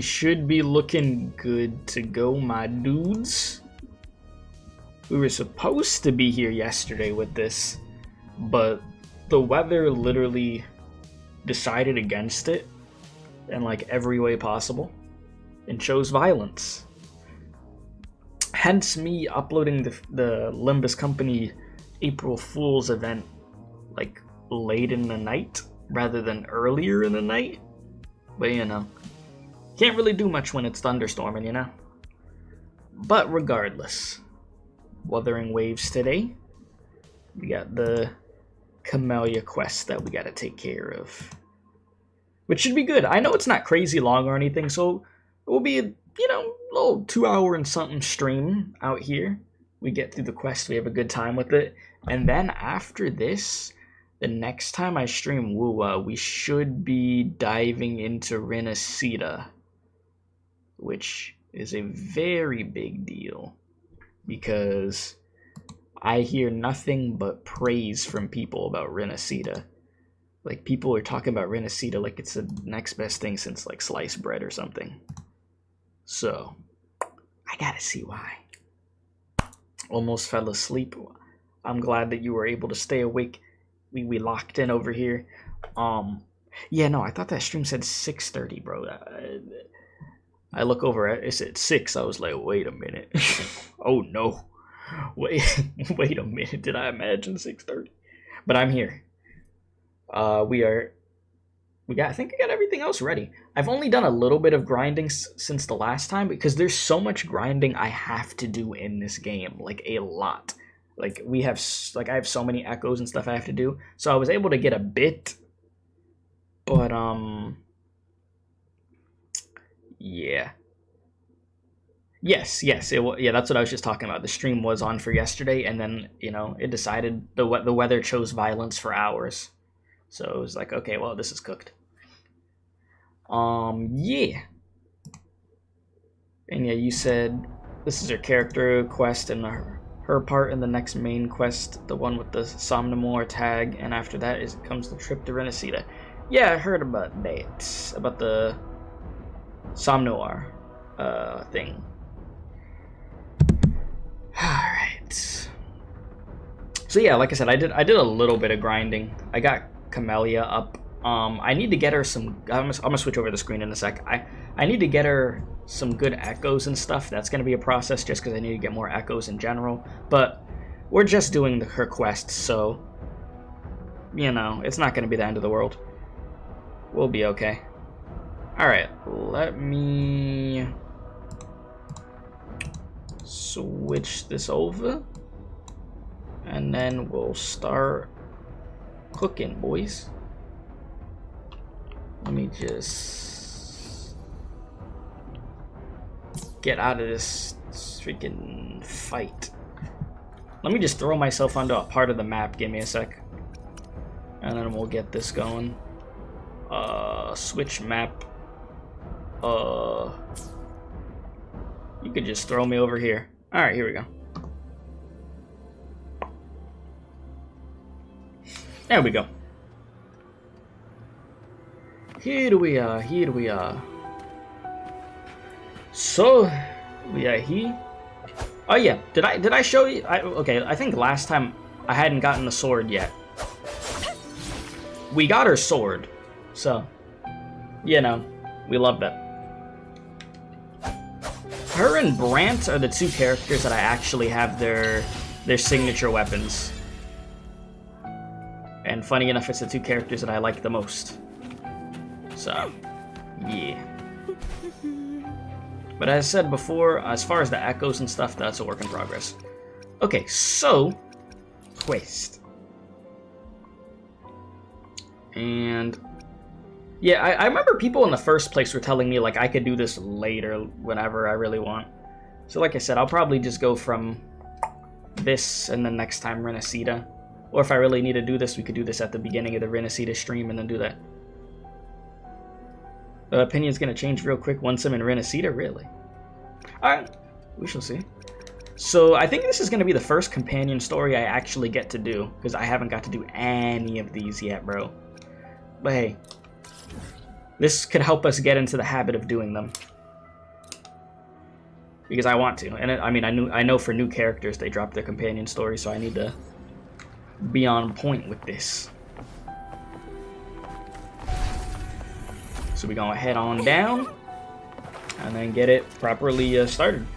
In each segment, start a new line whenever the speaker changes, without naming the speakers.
we should be looking good to go, my dudes. We were supposed to be here yesterday with this, but the weather literally decided against it in like every way possible and chose violence. Hence me uploading the Limbus Company April Fool's event like late in the night rather than earlier in the night. But you know, can't really do much when it's thunderstorming, you know. But regardless, Wuthering Waves today. We got the Camellya quest that we gotta take care of, which should be good. I know it's not crazy long or anything, so it will be a, you know, little 2 hour and something stream out here. We get through the quest, we have a good time with it, and then after this, the next time I stream Wuwa, we should be diving into Resonator, which is a very big deal because I hear nothing but praise from people about Resonator. Like, people are talking about Resonator like it's the next best thing since like sliced bread or something. So, I gotta see why. Almost fell asleep. I'm glad that you were able to stay awake. We locked in over here. Yeah, no, I thought that stream said 6:30, bro. I look over at it said 6. I was like, wait a minute. Oh no. Wait a minute. Did I imagine 6:30? But I'm here. I think I got everything else ready. I've only done a little bit of grinding since the last time because there's so much grinding I have to do in this game, like a lot. Like I have so many echoes and stuff I have to do. So I was able to get a bit, but yeah. Yes, yeah, that's what I was just talking about. The stream was on for yesterday, and then, you know, it decided the weather chose violence for hours. So it was like, okay, well, this is cooked. Yeah. And yeah, you said this is her character quest and her part in the next main quest, the one with the Somnamore tag, and after that comes the trip to Resonator. Yeah, I heard about that. About the Somnamore thing. Alright. So yeah, like I said, I did a little bit of grinding. I got Camellya up. I need to get her some... I'm gonna switch over the screen in a sec. I need to get her some good echoes and stuff. That's gonna be a process just because I need to get more echoes in general. But we're just doing her quest, so... You know, it's not gonna be the end of the world. We'll be okay. Alright, let me... switch this over. And then we'll start cooking, boys. Let me just get out of this freaking fight. Let me just throw myself onto a part of the map. Give me a sec. And then we'll get this going. Switch map. You could just throw me over here. Alright, here we go. There we go. Here we are. So, we are here. Oh yeah, did I show you? Okay, I think last time I hadn't gotten the sword yet. We got her sword, so, you know, we love that. Her and Brant are the two characters that I actually have their signature weapons. And funny enough, it's the two characters that I like the most. So, yeah. But as I said before, as far as the echoes and stuff, that's a work in progress. Okay, so, quest. And, yeah, I remember people in the first place were telling me, like, I could do this later, whenever I really want. So like I said, I'll probably just go from this and then next time Resonator. Or if I really need to do this, we could do this at the beginning of the Resonator stream and then do that. The opinion's gonna change real quick once I'm in Resonator, really. Alright, we shall see. So I think this is gonna be the first companion story I actually get to do, because I haven't got to do any of these yet, bro. But hey, this could help us get into the habit of doing them. because I want to. And I mean, I know for new characters they drop their companion story, so I need to be on point with this. So we're gonna head on down and then get it properly started.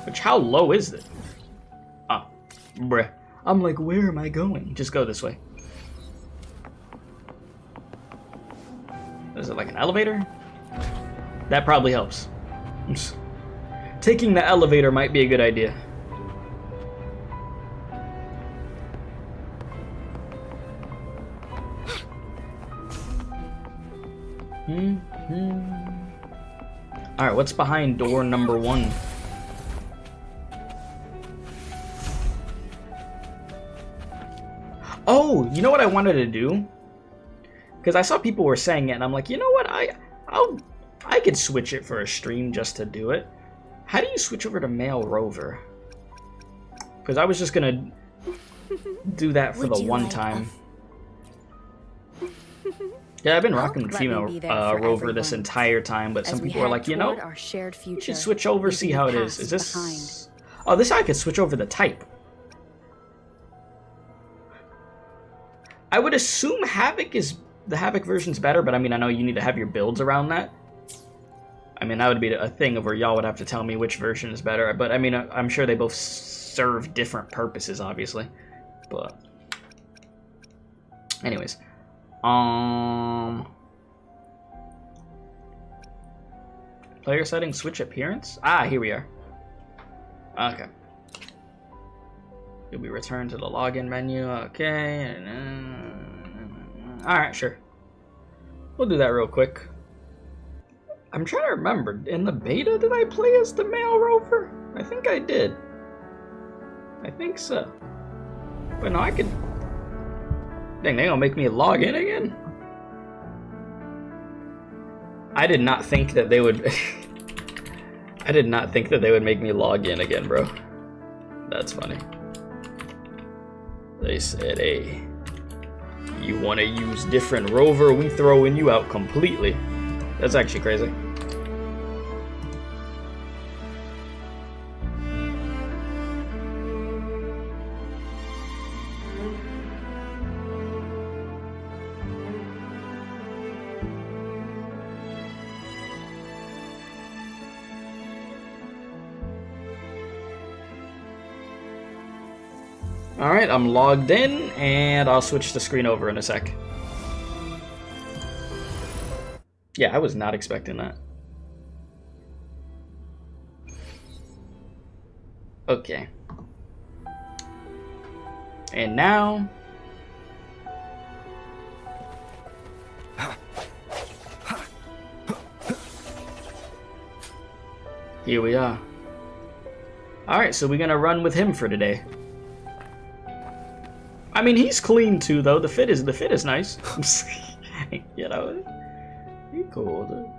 Which, how low is it? Oh, bruh. I'm like, where am I going? Just go this way. Is it like an elevator? That probably helps. Taking the elevator might be a good idea. Alright, what's behind door number 1? Oh, you know what I wanted to do? Because I saw people were saying it, and I'm like, you know what? I could switch it for a stream just to do it. How do you switch over to male rover? Because I was just gonna do that for the one time. Yeah, I've been rocking the female rover this entire time, but some people are like, you know, you should switch over, see how it is. Is this? Oh, this I could switch over the type. I would assume the Havoc version's better, but I mean, I know you need to have your builds around that. I mean, that would be a thing of where y'all would have to tell me which version is better. But I mean, I'm sure they both serve different purposes, obviously. But anyways, player settings, switch appearance. Ah, here we are. Okay. You'll be returned to the login menu. Okay. All right, sure. We'll do that real quick. I'm trying to remember, in the beta, did I play as the male rover? I think I did. I think so. But no, I could... Dang, they gonna make me log in again? I did not think that they would... I did not think that they would make me log in again, bro. That's funny. They said, hey, you want to use different rover, we throwing you out completely. That's actually crazy. Alright, I'm logged in, and I'll switch the screen over in a sec. Yeah, I was not expecting that. Okay. And now... here we are. Alright, so we're gonna run with him for today. I mean, he's clean too, though. The fit is nice. You know, he's cool.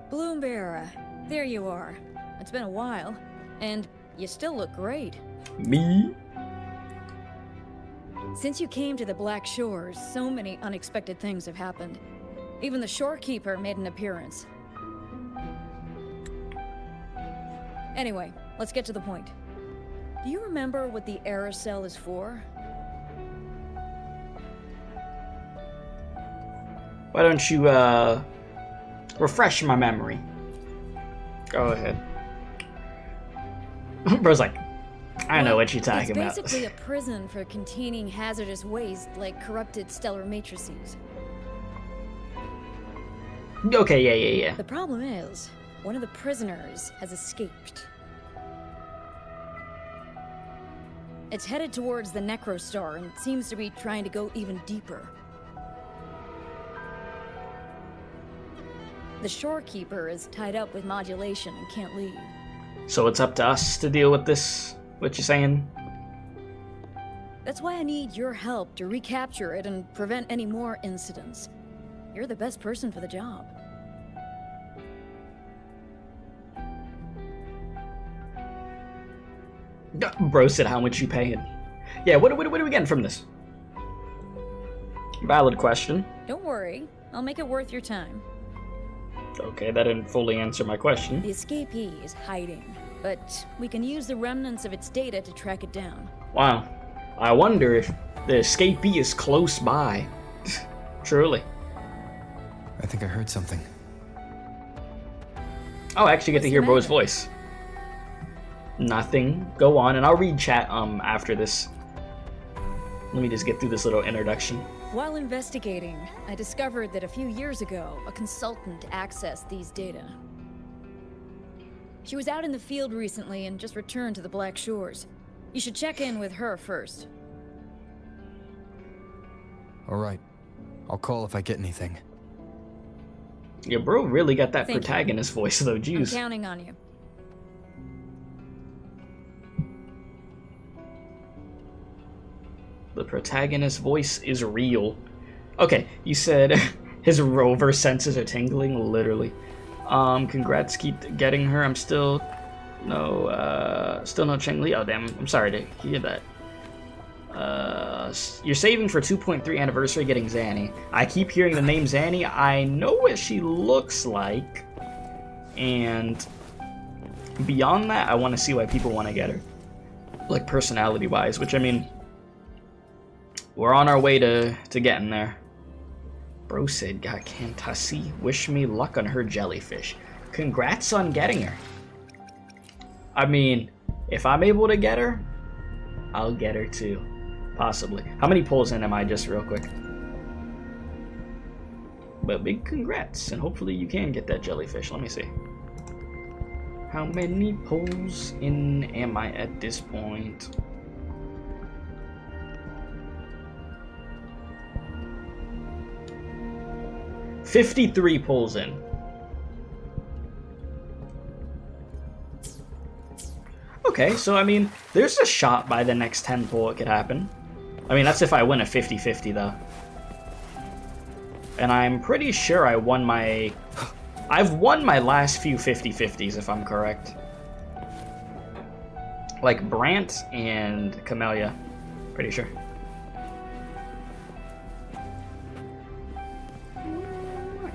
Bloombearer, there you are. It's been a while, and you still look great.
Me?
Since you came to the Black Shores, so many unexpected things have happened. Even the shorekeeper made an appearance. Anyway, let's get to the point. Do you remember what the aerosol is for?
Why don't you, refresh my memory? Go ahead. Bro's like, I know what you're talking about.
It's basically a prison for containing hazardous waste like corrupted stellar matrices.
Okay, yeah.
The problem is, one of the prisoners has escaped. It's headed towards the Necrostar and seems to be trying to go even deeper. The shorekeeper is tied up with modulation and can't leave.
So it's up to us to deal with this, what you're saying?
That's why I need your help to recapture it and prevent any more incidents. You're the best person for the job.
Bro said, how much you paying? Yeah, what are we getting from this? Valid question.
Don't worry, I'll make it worth your time.
Okay, that didn't fully answer my question.
The escapee is hiding, but we can use the remnants of its data to track it down.
Wow. I wonder if the escapee is close by. Truly.
I think I heard something.
Oh, I actually get to hear bro's
matter?
voice. Nothing. Go on, and I'll read chat after this. Let me just get through this little introduction.
While investigating, I discovered that a few years ago, a consultant accessed these data. She was out in the field recently and just returned to the Black Shores. You should check in with her first.
All right. I'll call if I get anything.
Yeah, bro really got that
Thank you.
protagonist voice, though.
I'm
Jeez.
counting on you.
The protagonist voice is real. Okay, you said his rover senses are tingling, literally. Congrats, keep getting her. I'm still no Cheng-Li. Oh damn, I'm sorry to hear that. You're saving for 2.3 anniversary getting Zanny. I keep hearing the name Zanny. I know what she looks like. And beyond that, I want to see why people want to get her. Like personality-wise, which I mean, we're on our way to getting there. Bro said, got Kantasi. Wish me luck on her jellyfish. Congrats on getting her. I mean, if I'm able to get her, I'll get her too. Possibly. How many pulls in am I, just real quick? But big congrats, and hopefully you can get that jellyfish. Let me see. How many pulls in am I at this point? $53 pulls in. Okay, so I mean, there's a shot by the next 10 pull it could happen. I mean, that's if I win a 50-50 though. And I'm pretty sure I won my... I've won my last few 50-50s if I'm correct. Like Brant and Camellya. Pretty sure.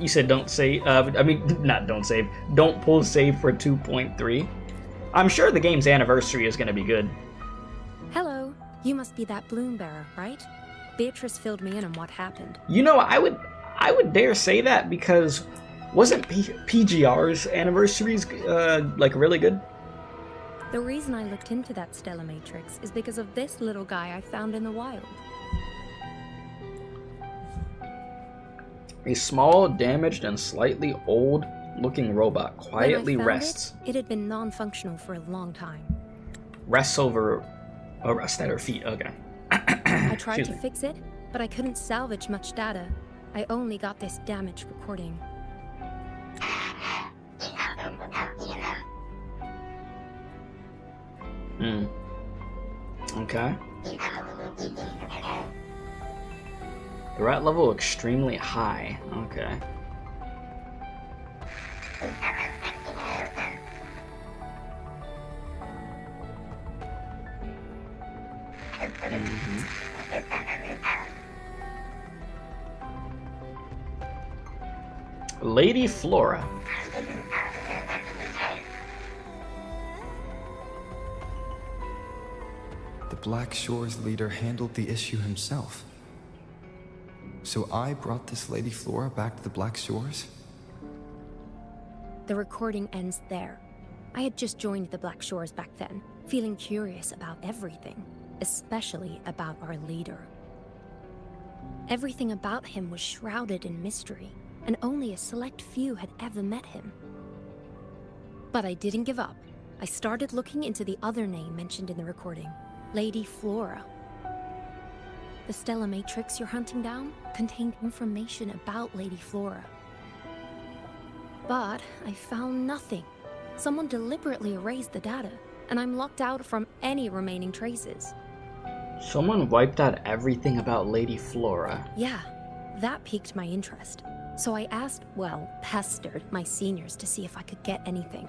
You said don't save, I mean, not don't save. Don't pull save for 2.3. I'm sure the game's anniversary is going to be good.
Hello, you must be that bloom bearer, right? Beatrice filled me in on what happened.
You know, I would dare say that because wasn't PGR's anniversaries like really good?
The reason I looked into that Stella Matrix is because of this little guy I found in the wild.
A small, damaged, and slightly old-looking robot quietly
When I found
rests.
it had been non-functional for a long time.
Rests over a rest at her feet. Okay.
I tried
Excuse
to
me.
fix it, but I couldn't salvage much data. I only got this damaged recording.
Hmm. Okay. Threat level extremely high. Okay. Mhm. Lady Flora.
The Black Shores leader handled the issue himself. So I brought this Lady Flora back to the Black Shores?
The recording ends there. I had just joined the Black Shores back then, feeling curious about everything, especially about our leader. Everything about him was shrouded in mystery, and only a select few had ever met him. But I didn't give up. I started looking into the other name mentioned in the recording, Lady Flora. The Stella Matrix you're hunting down contained information about Lady Flora. But I found nothing. Someone deliberately erased the data, and I'm locked out from any remaining traces.
Someone wiped out everything about Lady Flora.
Yeah, that piqued my interest. So I asked, well, pestered my seniors to see if I could get anything.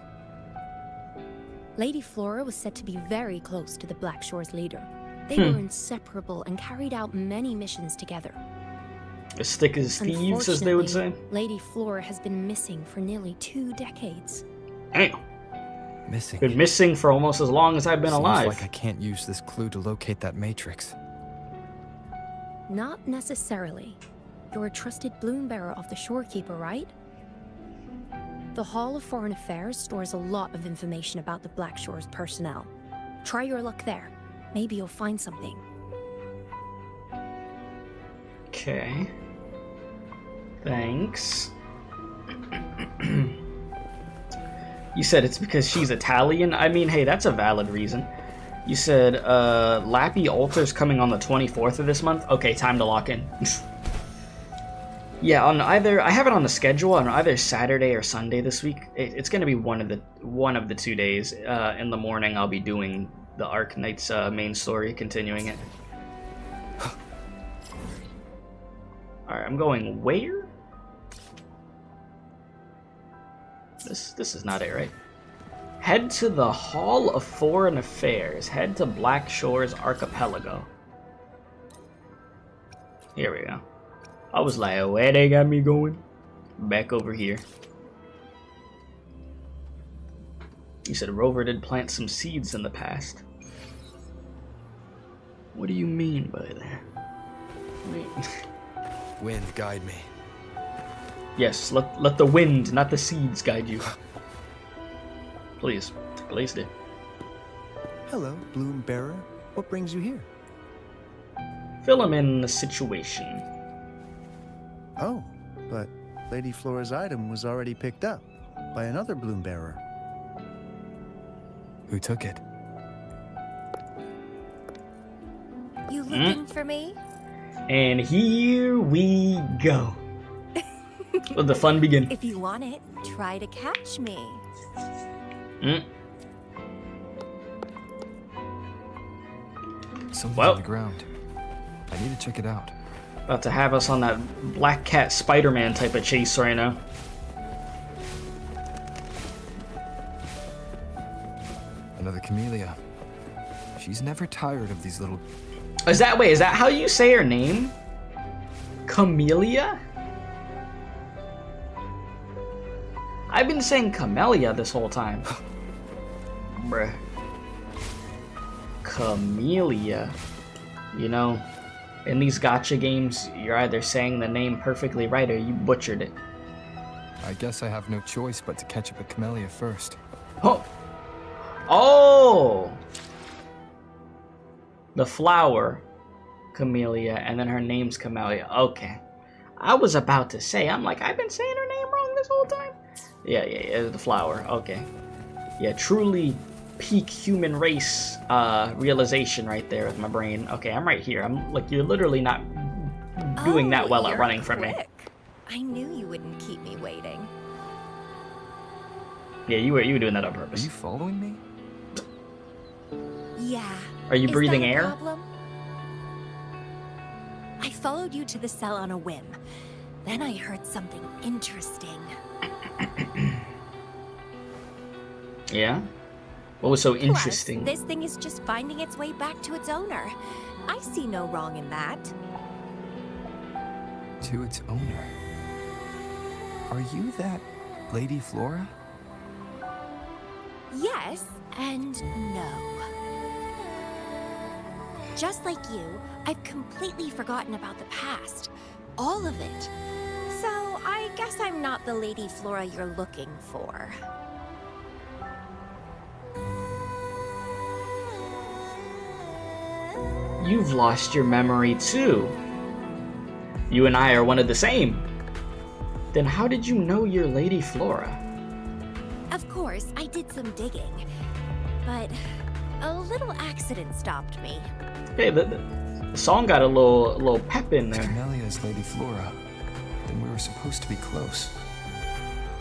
Lady Flora was said to be very close to the Black Shore's leader. They were inseparable and carried out many missions together.
As thick as thieves, as they would say.
Lady Flora has been missing for nearly 2 decades.
Damn.
Missing.
Been missing for almost as long as I've been
Seems
alive.
like I can't use this clue to locate that matrix.
Not necessarily. You're a trusted bloom bearer of the shorekeeper, right? The Hall of Foreign Affairs stores a lot of information about the Black Shore's personnel. Try your luck there. Maybe you'll find something.
Okay. Thanks. You said it's because she's Italian? I mean, hey, that's a valid reason. You said, Lappy Altar's coming on the 24th of this month? Okay, time to lock in. Yeah, on either, I have it on the schedule on either Saturday or Sunday this week. It's gonna be one of the 2 days. In the morning, I'll be doing the Arc Knight's main story, continuing it. Alright, I'm going where? This is not it, right? Head to the Hall of Foreign Affairs. Head to Black Shore's Archipelago. Here we go. I was like, where they got me going? Back over here. You said Rover did plant some seeds in the past. What do you mean by that? Wait.
Wind, guide me.
Yes, let the wind, not the seeds, guide you. Please. Please do.
Hello, Bloom Bearer. What brings you here?
Fill him in the situation.
Oh, but Lady Flora's item was already picked up by another Bloom Bearer.
Who took it?
You looking for me?
And here we go. Let the fun begin.
If you want it, try to catch me.
Something
Well.
on the ground. I need to check it out.
About to have us on that Black Cat Spider-Man type of chase right now.
Another Camellya. She's never tired of these little...
Is that how you say her name? Camellya? I've been saying Camellya this whole time. Bruh. Camellya. You know, in these gacha games, you're either saying the name perfectly right or you butchered it.
I guess I have no choice but to catch up with Camellya first.
Oh! Oh! The flower, Camellya, and then her name's Camellya. Okay. I was about to say, I'm like, I've been saying her name wrong this whole time? Yeah, the flower. Okay. Yeah, truly peak human race realization right there with my brain. Okay, I'm right here. I'm like, you're literally not doing that well at running from me.
I knew you wouldn't keep me waiting.
Yeah, you were doing that on
Are
purpose.
you following me?
Yeah.
Are you breathing
Is that a
air?
problem? I followed you to the cell on a whim. Then I heard something interesting.
Yeah? What was so interesting?
Plus, this thing is just finding its way back to its owner. I see no wrong in that.
To its owner. Are you that Lady Flora?
Yes and no. Just like you, I've completely forgotten about the past. All of it. So I guess I'm not the Lady Flora you're looking for.
You've lost your memory too. You and I are one of the same. Then how did you know you're Lady Flora?
Of course, I did some digging. But a little accident stopped me.
Hey, the song got a little pep in
If
there.
Camellya is Lady Flora, then we were supposed to be close.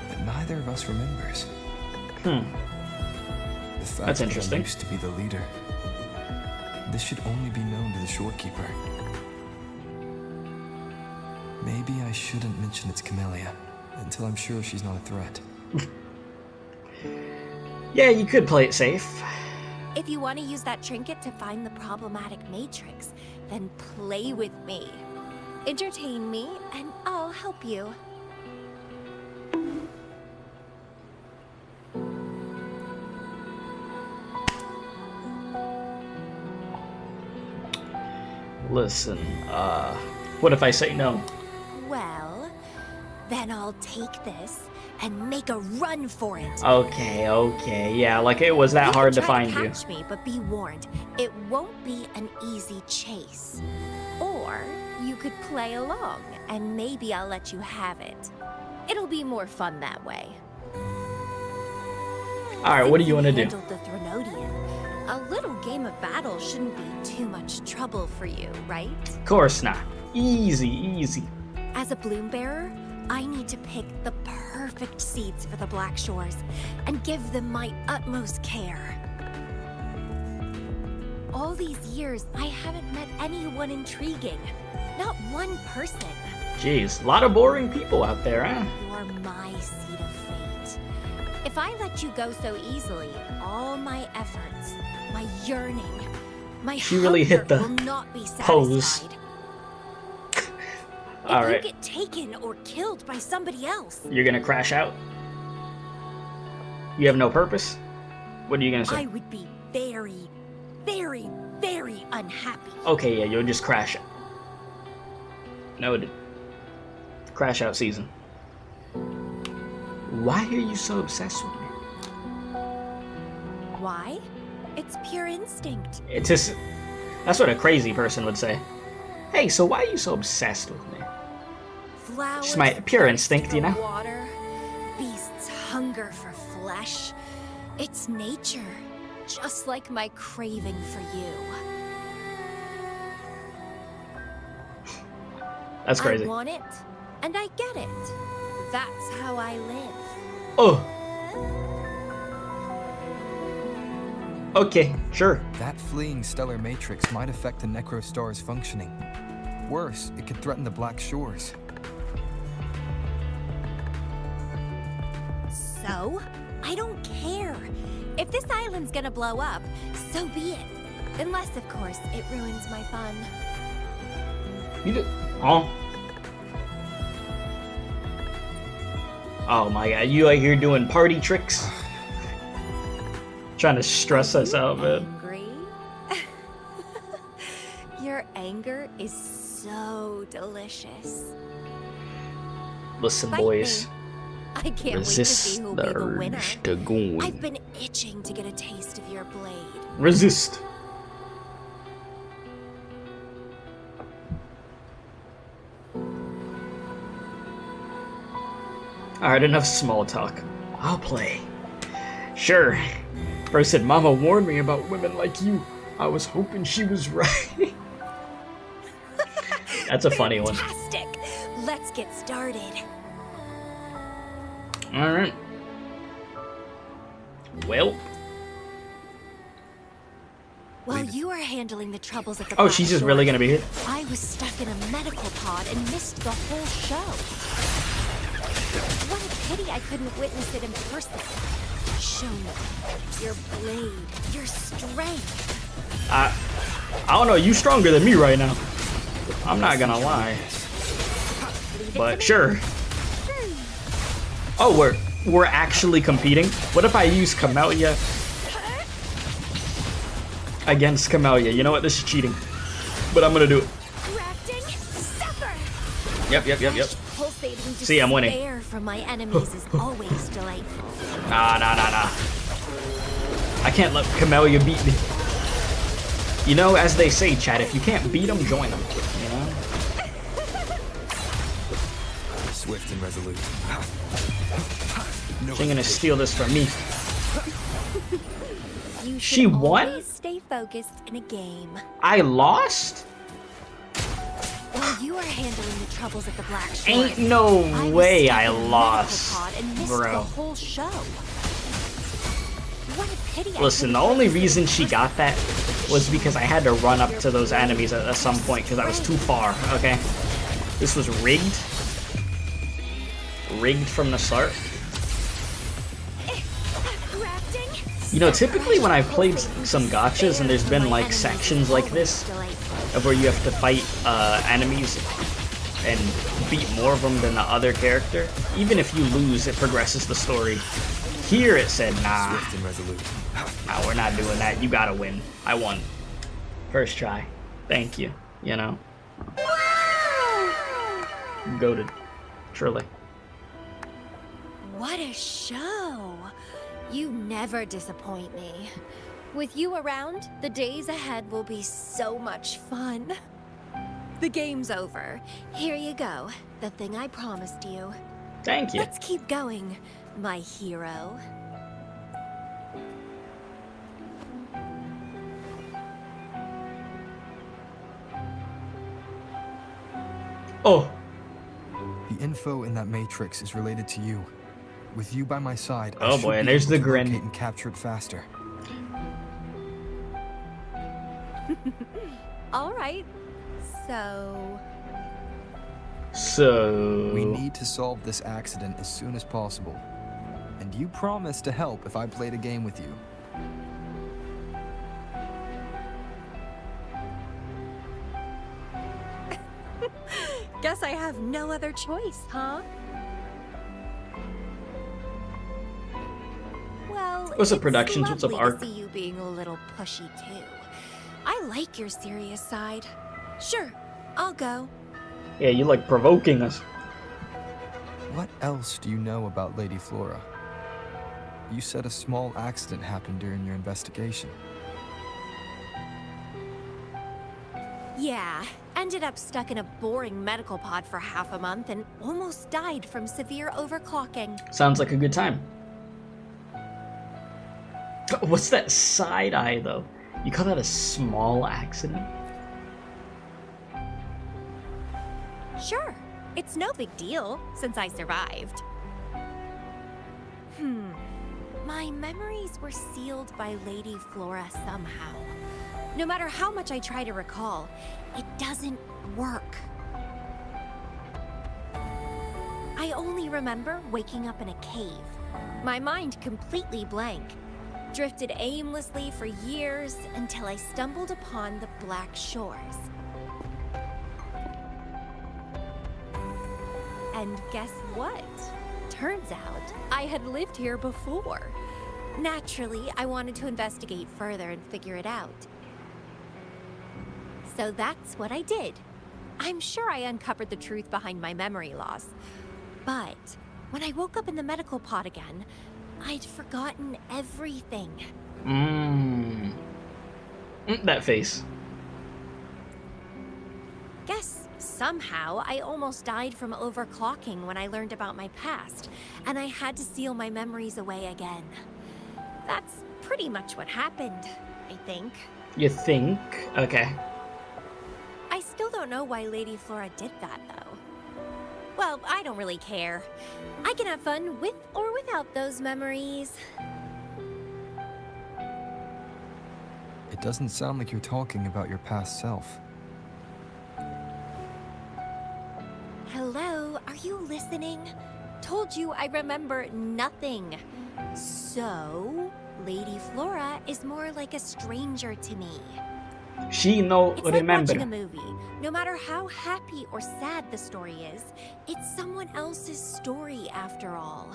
But neither of us remembers.
Hmm.
The fact
That's
that
interesting.
I used to be the leader. This should only be known to the shorekeeper. Maybe I shouldn't mention it's Camellya until I'm sure she's not a threat.
Yeah, you could play it safe.
If you want to use that trinket to find the problematic matrix, then play with me. Entertain me, and I'll help you.
Listen, what if I say no?
Well, then I'll take this and make a run for it.
Okay, yeah, like it was that hard to find you.
Catch me, but be warned, it won't be an easy chase. Or you could play along, and maybe I'll let you have it. It'll be more fun that way.
Alright, what do you want to do?
Handled the Threnodian. A little game of battle shouldn't be too much trouble for you, right?
Of course not. Easy.
As a bloom bearer, I need to pick the perfect seeds for the Black Shores and give them my utmost care. All these years, I haven't met anyone intriguing. Not one person.
Jeez, a lot of boring people out there, huh?
You're my seed of fate. If I let you go so easily, all my efforts, my yearning, my
She really hit the
will not be
pose.
satisfied.
All
If
right.
you get taken or killed by somebody else,
You're gonna crash out? You have no purpose? What are you gonna say?
I would be very, very, very unhappy.
Okay, yeah, you'll just crash out. Noted. Crash out season. Why are you so obsessed with me?
Why? It's pure instinct.
It's just... That's what a crazy person would say. Hey, so why are you so obsessed with me?
Flowers
Just my pure
thirst
instinct,
for
you know?
Water, beasts hunger for flesh. It's nature, just like my craving for you.
That's crazy.
I want it, and I get it. That's how I live.
Oh! Okay, sure.
That fleeing stellar matrix might affect the Necrostar's functioning. Worse, it could threaten the Black Shores.
So? I don't care. If this island's gonna blow up, so be it. Unless, of course, it ruins my fun.
You did... Oh. Oh my god, you out here doing party tricks? Trying to stress us out, man.
Angry? Your anger is so delicious.
Listen,
Fight
boys.
me. I can't wait to
Resist
see who'll
the
be the winner.
urge to go.
I've been itching to get a taste of your blade.
Resist. Alright, enough small talk. I'll play. Sure. Bro said, Mama warned me about women like you. I was hoping she was right. That's a funny one.
Fantastic. Let's get started.
Alright. Well.
While you are handling the troubles at the
Oh,
Black
she's just
Shore,
really gonna be here?
I was stuck in a medical pod and missed the whole show. What a pity I couldn't witness it in person. Show me your blade, your strength.
I don't know, you stronger than me right now. I'm not gonna lie. But sure. Oh, we're actually competing? What if I use Camellya against Camellya? You know what? This is cheating. But I'm gonna do it.
Grafting, suffer.
Yep.
Pulsating
See, I'm winning.
despair from my enemies is always delightful.
Nah. I can't let Camellya beat me. You know, as they say, chat, if you can't beat them, join them. You know?
Swift and resolute.
She's gonna steal this from me.
You
She
should
won?
always stay focused in a game.
I lost?
While you are handling the troubles at the Black Shore,
Ain't no
I was
way
stuck
I
in a medical
lost,
pod and missed
bro.
the whole show. What a pity. I
Listen, the
couldn't
only
witness it
reason
in
she
person.
got that was because I had to run up to those enemies at some point because I was too far, okay? This was rigged. Rigged from the start.
Grafting,
You know, typically when I've played some gachas and there's been like sections like this, of where you have to fight enemies and beat more of them than the other character, even if you lose, it progresses the story. Here it said, nah, we're not doing that. You gotta win. I won. First try. Thank you. You know? Goated. Truly.
What a show! You never disappoint me. With you around, the days ahead will be so much fun. The game's over. Here you go. The thing I promised you.
Thank you.
Let's keep going, my hero.
Oh.
The info in that matrix is related to you. With you by my side, I
Oh
should
boy, and
be
there's
able
the
to
grin.
locate and capture it faster.
All right. So...
We need to solve this accident as soon as possible. And you promised to help if I played a game with you.
Guess I have no other choice, huh? Well,
What's up,
it's
Productions? What's up,
lovely to
Ark?
see you being a little pushy too. I like your serious side. Sure, I'll go.
Yeah, you like provoking us.
What else do you know about Lady Flora? You said a small accident happened during your investigation.
Yeah, ended up stuck in a boring medical pod for half a month and almost died from severe overclocking.
Sounds like a good time. What's that side eye, though? You call that a small accident?
Sure, it's no big deal since I survived. My memories were sealed by Lady Flora somehow. No matter how much I try to recall, it doesn't work. I only remember waking up in a cave, my mind completely blank, drifted aimlessly for years until I stumbled upon the Black Shores. And guess what? Turns out I had lived here before. Naturally, I wanted to investigate further and figure it out. So that's what I did. I'm sure I uncovered the truth behind my memory loss. But when I woke up in the medical pod again, I'd forgotten everything.
That face.
Guess somehow I almost died from overclocking when I learned about my past, and I had to seal my memories away again. That's pretty much what happened, I think.
You think? Okay.
I still don't know why Lady Flora did that, though. Well, I don't really care. I can have fun with or without those memories.
It doesn't sound like you're talking about your past self.
Hello, are you listening? Told you I remember nothing. So, Lady Flora is more like a stranger to me.
She no
It's like
remember.
watching a movie. No matter how happy or sad the story is, it's someone else's story after all.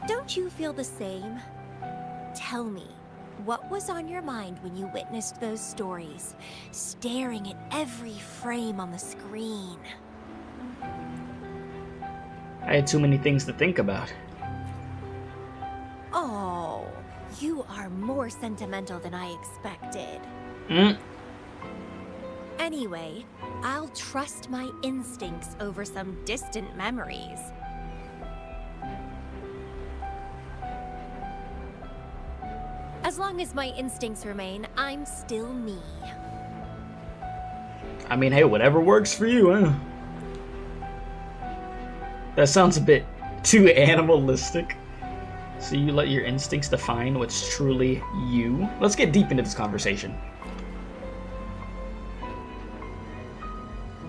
Don't you feel the same? Tell me, what was on your mind when you witnessed those stories, staring at every frame on the screen?
I had too many things to think about.
Oh, you are more sentimental than I expected. Anyway, I'll trust my instincts over some distant memories. As long as my instincts remain, I'm still me.
I mean, hey, whatever works for you, huh? That sounds a bit too animalistic. So you let your instincts define what's truly you? Let's get deep into this conversation.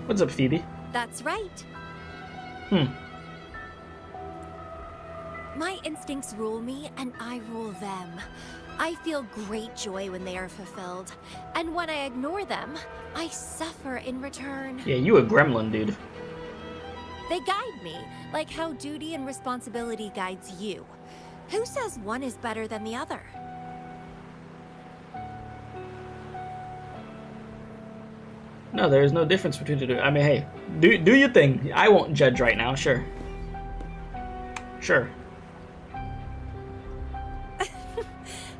What's up, Phoebe?
That's right. My instincts rule me, and I rule them. I feel great joy when they are fulfilled, and when I ignore them, I suffer in return.
Yeah, you a gremlin, dude.
They guide me, like how duty and responsibility guides you. Who says one is better than the other?
No, there is no difference between the two. I mean, hey, do your thing. I won't judge right now. Sure. Sure.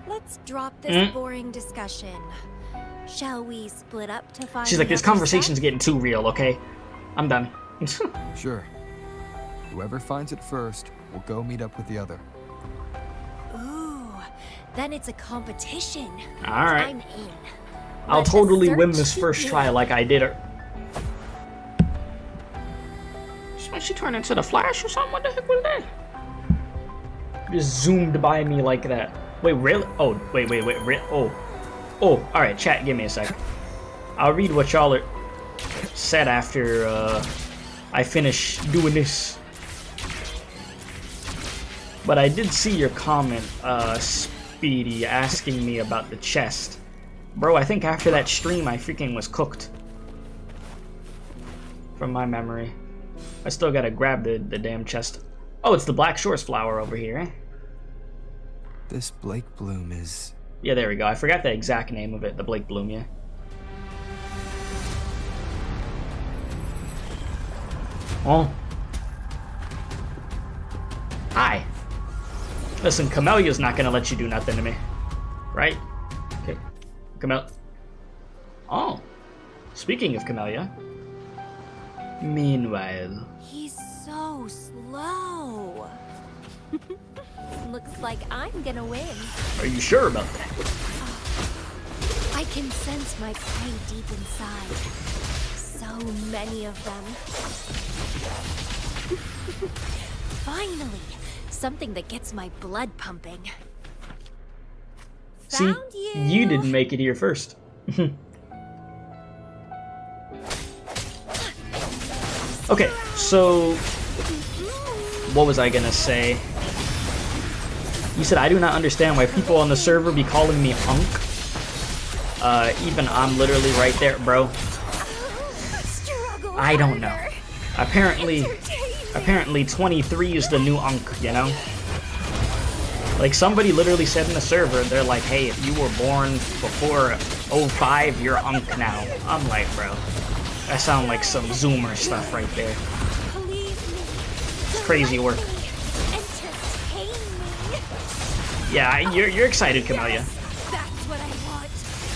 Let's drop this boring discussion. Shall we split up to find?
She's like, this
another
conversation's
set?
getting too real. Okay, I'm done.
Sure. Whoever finds it first will go meet up with the other.
Ooh, then it's a competition.
All right.
I'm in.
I'll
Let the
totally win
search
this first
begin.
try like I did her. When she turned into the Flash or something? What the heck was that? Just zoomed by me like that. Wait, really? Oh, wait. Oh, alright, chat, give me a sec. I'll read what y'all are said after I finish doing this. But I did see your comment, Speedy, asking me about the chest. Bro, I think after that stream I freaking was cooked. From my memory. I still gotta grab the damn chest. Oh, it's the Black Shores flower over here, eh?
This Blake bloom is...
Yeah, there we go. I forgot the exact name of it. The Blake bloom, yeah. Oh. Hi. Listen, Camellya's not gonna let you do nothing to me. Right? Okay. Camellya. Oh. Speaking of Camellya. Meanwhile.
He's so slow. Looks like I'm gonna win.
Are you sure about that?
I can sense my prey deep inside. So many of them. Finally, something that gets my blood pumping.
See,
Found
you didn't make it here first. Okay, so what was I gonna say? You said I do not understand why people on the server be calling me Unk. Even I'm literally right there, bro.
Struggle
I don't know.
harder.
Apparently 23 is the new Unk, you know? Like somebody literally said in the server, they're like, hey, if you were born before 05, you're Unk now. I'm like, bro, that sounds like some Zoomer stuff right there. It's crazy work.
Entertain me.
Yeah, you're excited, Camellya.
That's what I want.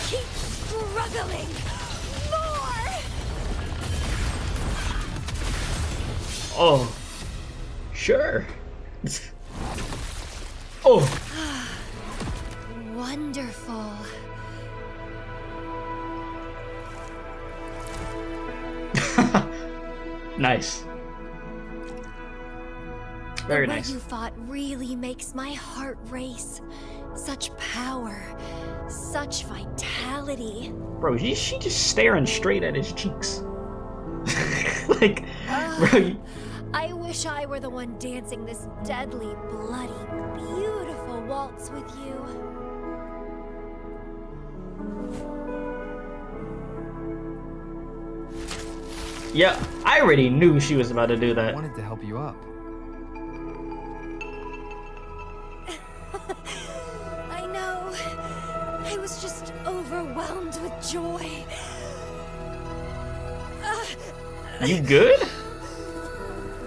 Keep struggling. More.
Oh, sure. Oh.
Wonderful.
Nice. Very
the way
nice.
you fought really makes my heart race. Such power, such vitality.
Bro, she just staring straight at his cheeks. Like, bro.
I wish I were the one dancing this deadly, bloody, beautiful waltz with you.
Yeah, I already knew she was about to do
I
that.
wanted to help you up.
I know. I was just overwhelmed with joy.
You good?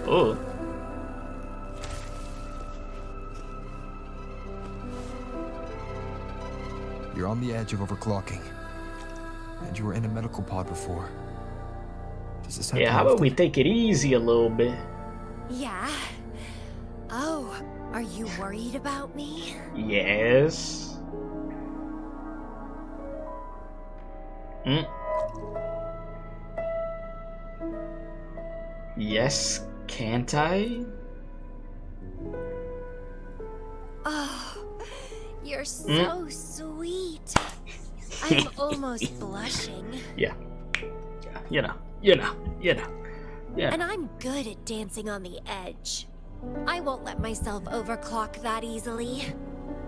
Oh.
You're on the edge of overclocking. And you were in a medical pod before. Does this have
Yeah,
to
how
lift
about we
it?
take it easy a little bit?
Yeah. Oh, are you worried about me?
Yes. Yes, can't I?
Oh, you're so sweet. I'm almost blushing.
Yeah. Yeah, you know.
And I'm good at dancing on the edge. I won't let myself overclock that easily.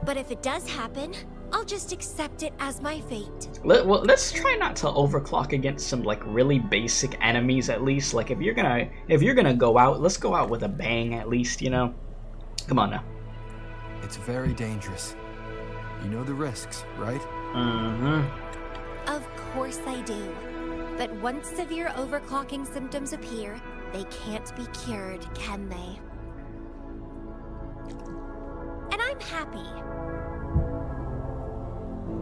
But if it does happen, I'll just accept it as my fate.
Well, let's try not to overclock against some like really basic enemies at least. Like if you're gonna go out, let's go out with a bang at least, you know? Come on now.
It's very dangerous. You know the risks, right?
Mm-hmm.
Of course I do. But once severe overclocking symptoms appear, they can't be cured, can they? And I'm happy.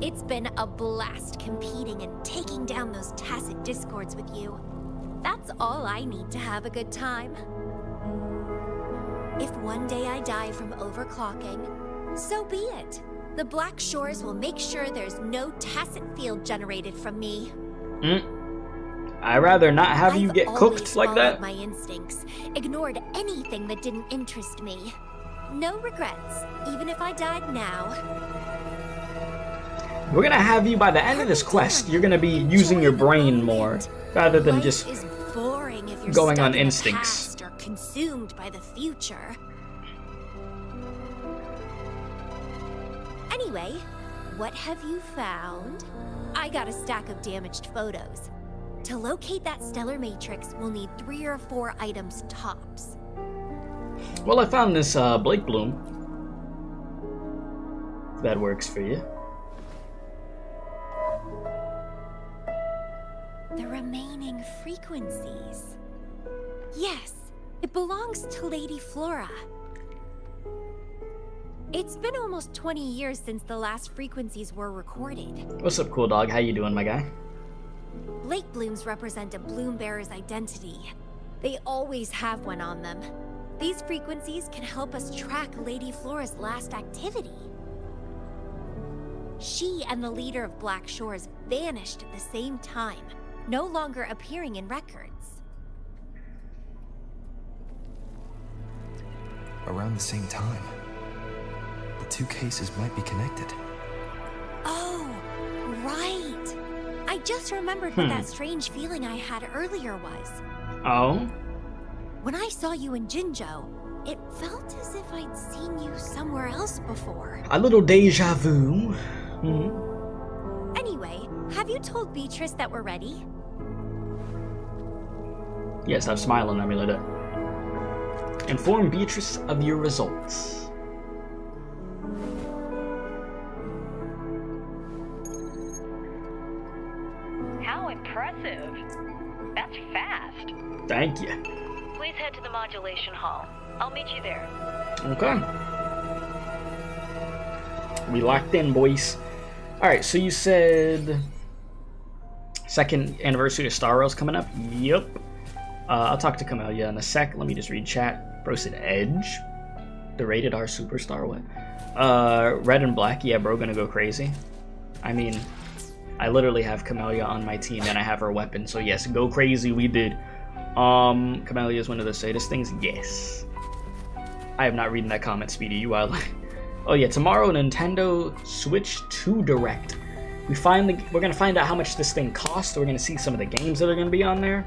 It's been a blast competing and taking down those tacit discords with you. That's all I need to have a good time. If one day I die from overclocking, so be it. The Black Shores will make sure there's no tacit field generated from me.
I'd rather not have you get cooked like that.
My instincts, ignored anything that didn't interest me. No regrets, even if I died now.
We're gonna have you by the end of this quest. You're gonna be using your brain more rather than just
Life is boring if you're
going
stuck
on
in the
instincts.
past or consumed by the future. Anyway, what have you found? I got a stack of damaged photos. To locate that stellar matrix, we'll need 3 or 4 items tops.
Well, I found this Blake Bloom. If that works for you.
The remaining frequencies. Yes, it belongs to Lady Flora. It's been almost 20 years since the last frequencies were recorded.
What's up, cool dog? How you doing, my guy?
Lake blooms represent a bloom bearer's identity. They always have one on them. These frequencies can help us track Lady Flora's last activity. She and the leader of Black Shores vanished at the same time, no longer appearing in records.
Around the same time. The two cases might be connected.
Oh, right. I just remembered what that strange feeling I had earlier was.
Oh?
When I saw you in Jinzhou, it felt as if I'd seen you somewhere else before.
A little deja vu.
Anyway, have you told Beatrice that we're ready?
Yes, I'm smiling at me like that. Inform Beatrice of your results.
How impressive. That's fast.
Thank you.
Please head to the modulation hall. I'll meet you there.
Okay. We locked in, boys. Alright, so you said... second anniversary of Star Rail's coming up? Yep. I'll talk to Camellya in a sec. Let me just read chat. Bro said Edge. The rated R superstar, what? Red and Black, yeah, bro, gonna go crazy. I mean, I literally have Camellya on my team and I have her weapon, so yes, go crazy, we did. Camellya is one of the sadist things? Yes. I have not read that comment, Speedy, you are like... Oh yeah, tomorrow Nintendo Switch 2 Direct. We're gonna find out how much this thing costs, we're gonna see some of the games that are gonna be on there.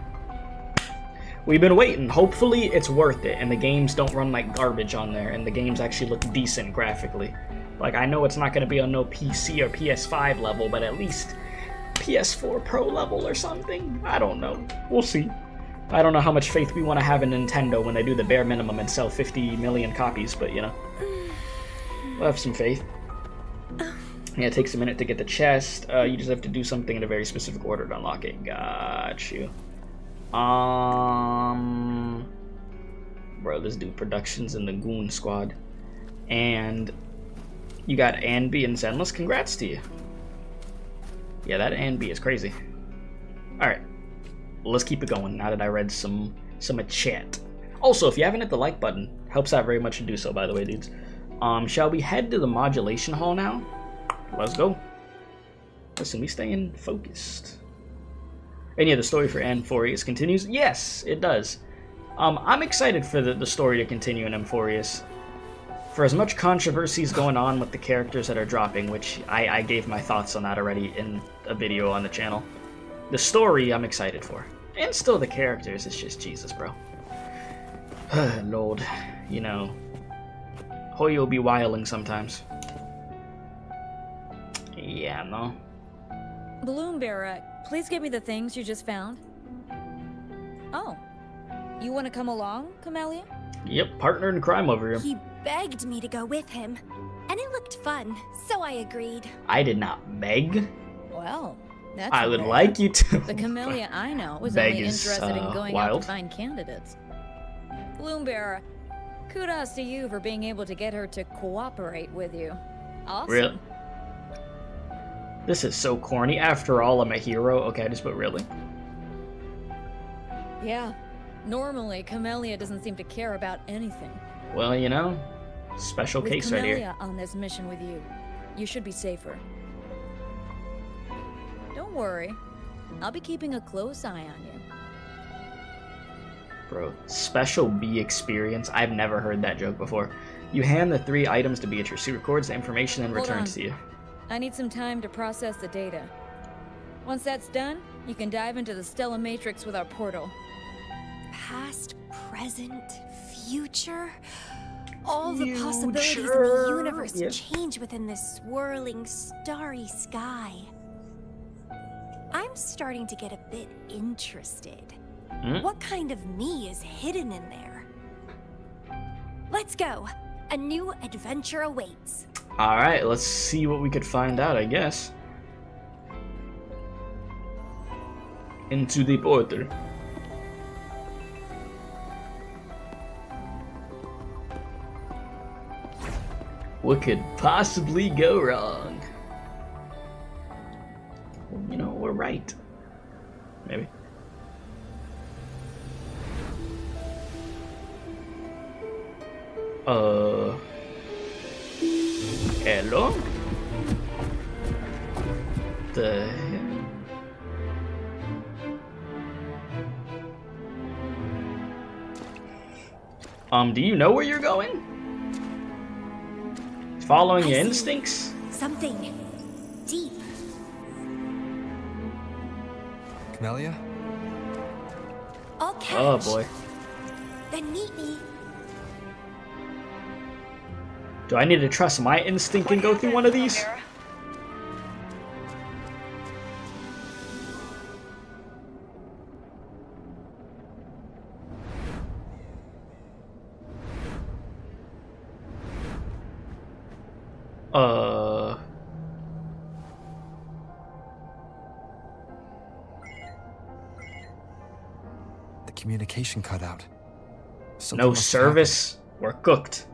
We've been waiting. Hopefully it's worth it and the games don't run like garbage on there and the games actually look decent graphically. Like, I know it's not going to be on no PC or PS5 level, but at least PS4 Pro level or something? I don't know. We'll see. I don't know how much faith we want to have in Nintendo when they do the bare minimum and sell 50 million copies, but you know. We'll have some faith. Yeah, it takes a minute to get the chest. You just have to do something in a very specific order to unlock it. Got you. Bro, let's do productions in the Goon Squad. And you got Anby and Zenless. Congrats to you. Yeah, that Anby is crazy. Alright. Well, let's keep it going now that I read some chat. Also, if you haven't hit the like button, helps out very much to do so, by the way, dudes. Shall we head to the modulation hall now? Let's go. Listen, we staying focused. And yeah, the story for Amphorius continues. Yes, it does. I'm excited for the story to continue in Amphorius. For as much controversy is going on with the characters that are dropping, which I gave my thoughts on that already in a video on the channel. The story I'm excited for. And still the characters, it's just Jesus, bro. Lord. you know, Hoyo be wiling sometimes. Yeah, no.
Bloombearer, please give me the things you just found. Oh, you want to come along, Camellya?
Yep, partner in crime over here.
He begged me to go with him, and it looked fun, so I agreed.
I did not beg.
Well, that's
I would
rare.
like you to.
The Camellya I know was
Beg
only
is,
interested in going out
wild.
to find candidates. Bloombearer, kudos to you for being able to get her to cooperate with you. Awesome.
Really? This is so corny. After all, I'm a hero. Okay, I just put really.
Yeah. Normally, Camellya doesn't seem to care about anything.
Well, you know, special
With
case right here.
Camellya on this mission with you, you should be safer. Don't worry. I'll be keeping a close eye on you.
Bro, special B experience. I've never heard that joke before. You hand the 3 items to Beatrice. She records the information and
Hold
returns
on.
to you.
I need some time to process the data. Once that's done, you can dive into the Stella Matrix with our portal.
Past, present, future. All the
Future.
possibilities in the universe
Yeah.
change within this swirling, starry sky. I'm starting to get a bit interested.
Hmm?
What kind of me is hidden in there? Let's go. A new adventure awaits.
Alright, let's see what we could find out, I guess. Into the portal. What could possibly go wrong? You know, we're right. Maybe. Hello? The hell? Do you know where you're going? Following your
I see.
instincts?
Something deep.
Camellya?
I'll catch.
Oh boy.
Then meet me.
Do I need to trust my instinct and go through one of these?
Bloombearer?
The communication cut out. Something
No
must have happened.
service? We're cooked.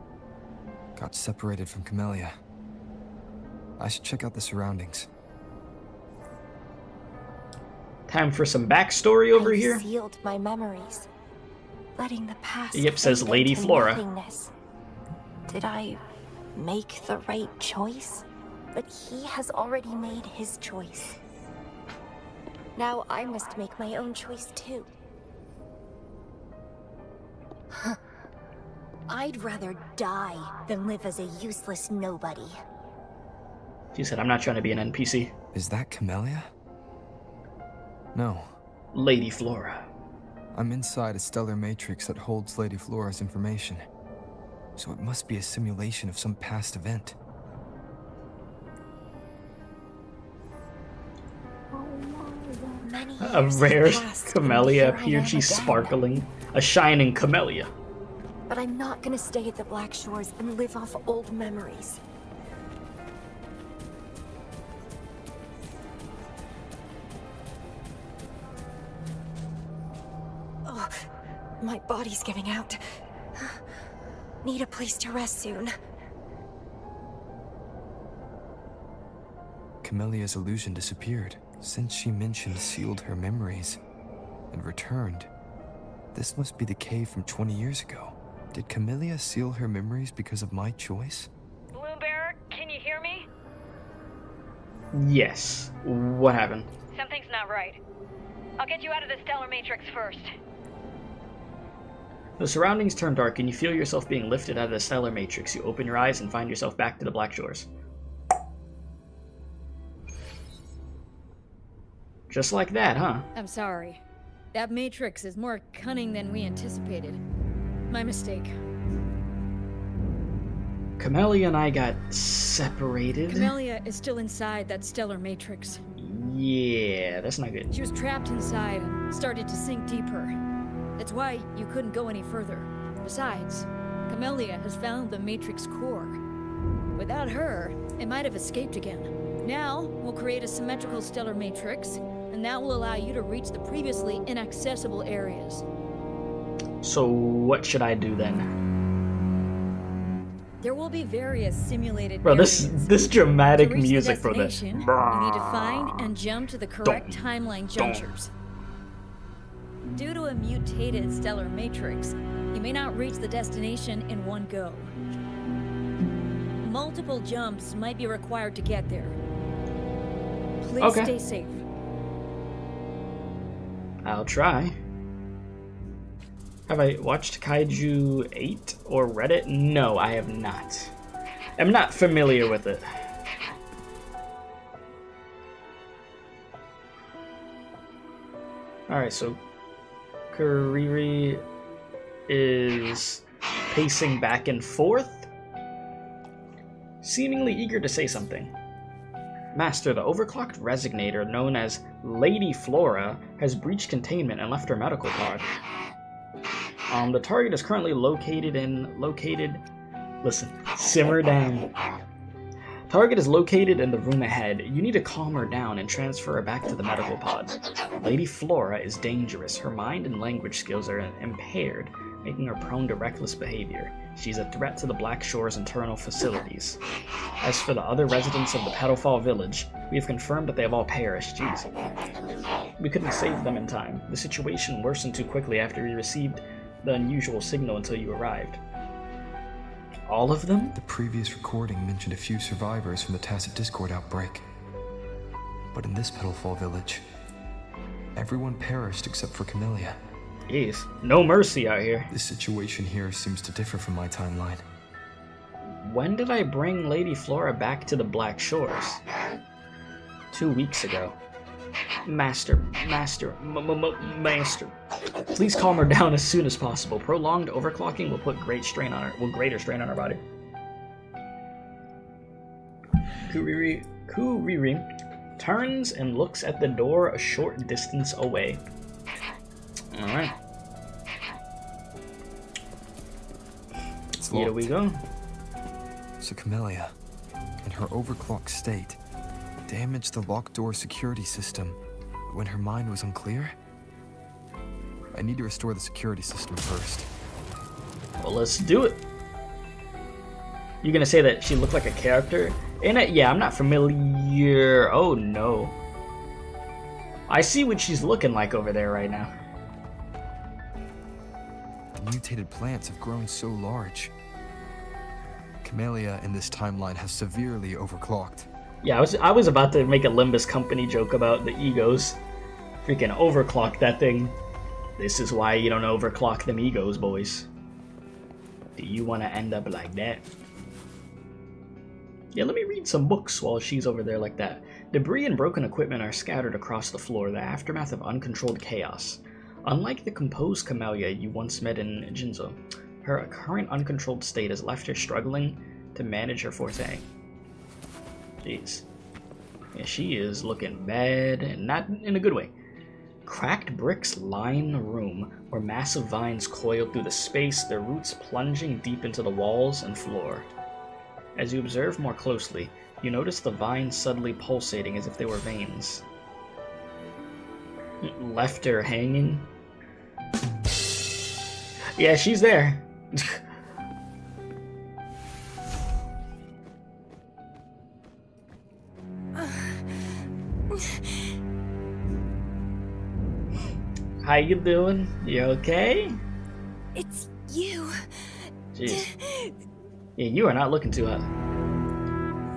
Got separated from Camellya. I should check out the surroundings.
Time for some backstory over
I've
here.
sealed my memories, letting the past.
Yep, says
fade
Lady
into
Flora.
nothingness. Did I make the right choice? But he has already made his choice. Now I must make my own choice too. I'd rather die than live as a useless nobody.
She said, I'm not trying to be an NPC.
Is that Camellya? No.
Lady Flora.
I'm inside a stellar matrix that holds Lady Flora's information. So it must be a simulation of some past event.
Many
A
years
rare
have passed, and
Camellya
here I am
appeared. She's
again.
sparkling. A shining Camellya.
But I'm not gonna stay at the Black Shores and live off old memories. Oh, my body's giving out. Need a place to rest soon.
Camellya's illusion disappeared since she mentioned sealed her memories and returned. This must be the cave from 20 years ago. Did Camellya seal her memories because of my choice?
Bloombearer, can you hear me?
Yes. What happened?
Something's not right. I'll get you out of the stellar matrix first.
The surroundings turn dark and you feel yourself being lifted out of the stellar matrix. You open your eyes and find yourself back to the Black Shores. Just like that, huh?
I'm sorry. That Matrix is more cunning than we anticipated. My mistake.
Camellya and I got separated.
Camellya is still inside that stellar matrix.
Yeah, that's not good.
She was trapped inside and started to sink deeper. That's why you couldn't go any further. Besides, Camellya has found the matrix core. Without her, it might have escaped again. Now, we'll create a symmetrical stellar matrix, and that will allow you to reach the previously inaccessible areas.
So what should I do then?
There will be various simulated
Bro,
areas.
this dramatic
To reach
music for
the
this.
destination, you need to find and jump to the correct timeline junctures. Due to a mutated stellar matrix, you may not reach the destination in one go. Multiple jumps might be required to get there. Please
Okay.
stay safe.
I'll try. Have I watched Kaiju 8 or read it? No, I have not. I'm not familiar with it. Alright, so Kuriri is pacing back and forth, seemingly eager to say something. Master, the overclocked Resonator known as Lady Flora has breached containment and left her medical pod. The target is currently located. Listen, simmer down. Target is located in the room ahead. You need to calm her down and transfer her back to the medical pod. Lady Flora is dangerous. Her mind and language skills are impaired, making her prone to reckless behavior. She's a threat to the Black Shore's internal facilities. As for the other residents of the Petalfall village, we have confirmed that they have all perished. Jeez. We couldn't save them in time. The situation worsened too quickly after we received the unusual signal until you arrived. All of them?
The previous recording mentioned a few survivors from the Tacit Discord outbreak. But in this Petalfall village, everyone perished except for Camellya.
Jeez, no mercy out here.
This situation here seems to differ from my timeline.
When did I bring Lady Flora back to the Black Shores? 2 weeks ago. Master. Please calm her down as soon as possible. Prolonged overclocking will put greater strain on her body. Kuriri turns and looks at the door a short distance away. Alright.
It's
Here
locked.
we go.
So Camellya, in her overclocked state, damaged the locked door security system when her mind was unclear? I need to restore the security system first.
Well, let's do it. You gonna say that she looked like a character in it? Yeah, I'm not familiar. Oh no. I see what she's looking like over there right now.
The mutated plants have grown so large. Camellya in this timeline has severely overclocked.
Yeah, I was about to make a Limbus Company joke about the egos. Freaking overclock that thing. This is why you don't overclock them egos, boys. Do you want to end up like that? Yeah, let me read some books while she's over there like that. Debris and broken equipment are scattered across the floor, the aftermath of uncontrolled chaos. Unlike the composed Camellya you once met in Jinzo, her current uncontrolled state has left her struggling to manage her forte. Jeez. Yeah, she is looking bad, and not in a good way. Cracked bricks line the room, where massive vines coil through the space, their roots plunging deep into the walls and floor. As you observe more closely, you notice the vines suddenly pulsating as if they were veins. Left her hanging. Yeah, she's there. How you doing? You okay?
It's you.
Jeez. Yeah, you are not looking too hot.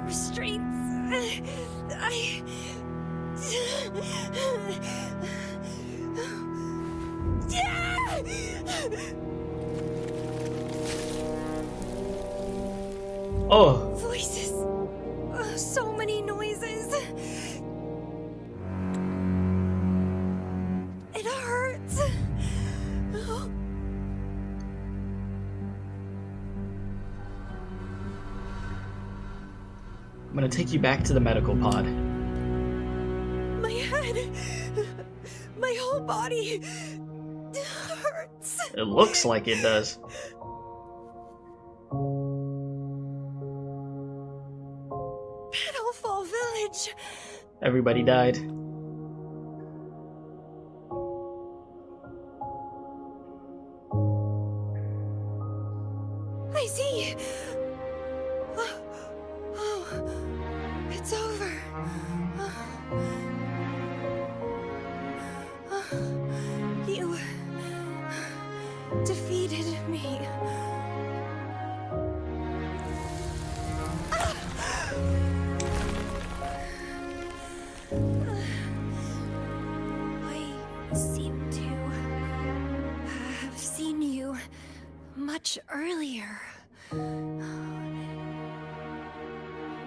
Restraints.
Oh,
Voices. Oh, so many noises. It hurts. Oh.
I'm gonna take you back to the medical pod.
My head, my whole body hurts.
It looks like it does.
Petalfall Village.
Everybody died.
I see. Oh, it's over. You defeated me. I seem to have seen you much earlier.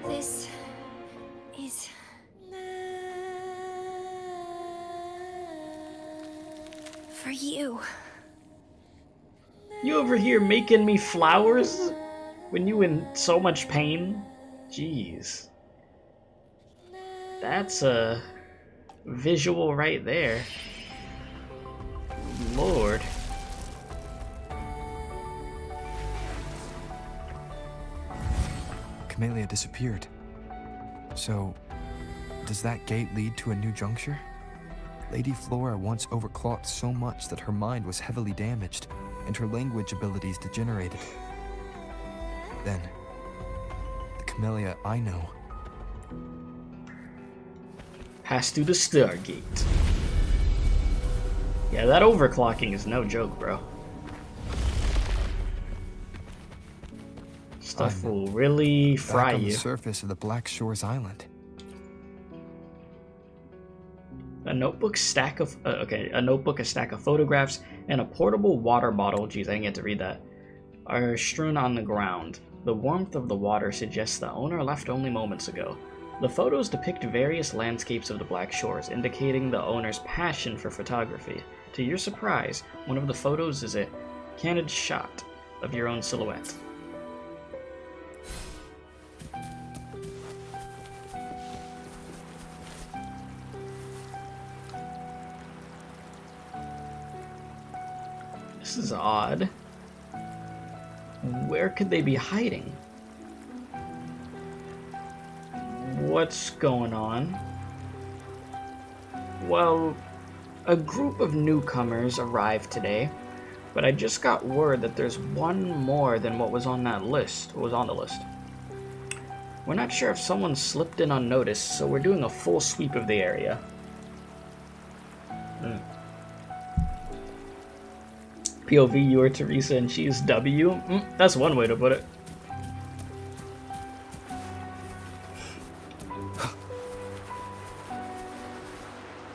This is for you.
You over here making me flowers when you in so much pain? Jeez. That's a visual right there. Lord.
Camellya disappeared. So, does that gate lead to a new juncture? Lady Flora once overclocked so much that her mind was heavily damaged, and her language abilities degenerated. Then, the Camellya I know
passed through the Stargate. Yeah, that overclocking is no joke, bro. Stuff will really fry
back on
you.
the surface of the Black Shores Island.
A notebook, a stack of photographs, and a portable water bottle. Geez, I didn't get to read that. Are strewn on the ground. The warmth of the water suggests the owner left only moments ago. The photos depict various landscapes of the Black Shores, indicating the owner's passion for photography. To your surprise, one of the photos is a candid shot of your own silhouette. This is odd. Where could they be hiding? What's going on? Well, a group of newcomers arrived today, but I just got word that there's one more than what was on that list, what was on the list. We're not sure if someone slipped in unnoticed, so we're doing a full sweep of the area. POV, you are Teresa and she's W? That's one way to put it.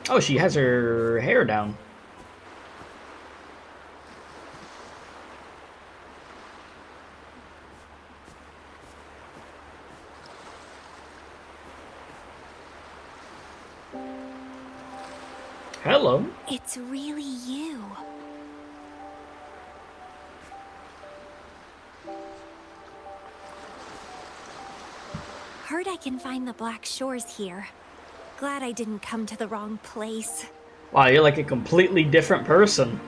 Oh, she has her hair down. Hello.
It's really you. Heard I can find the Black Shores here. Glad I didn't come to the wrong place.
Wow, you're like a completely different person.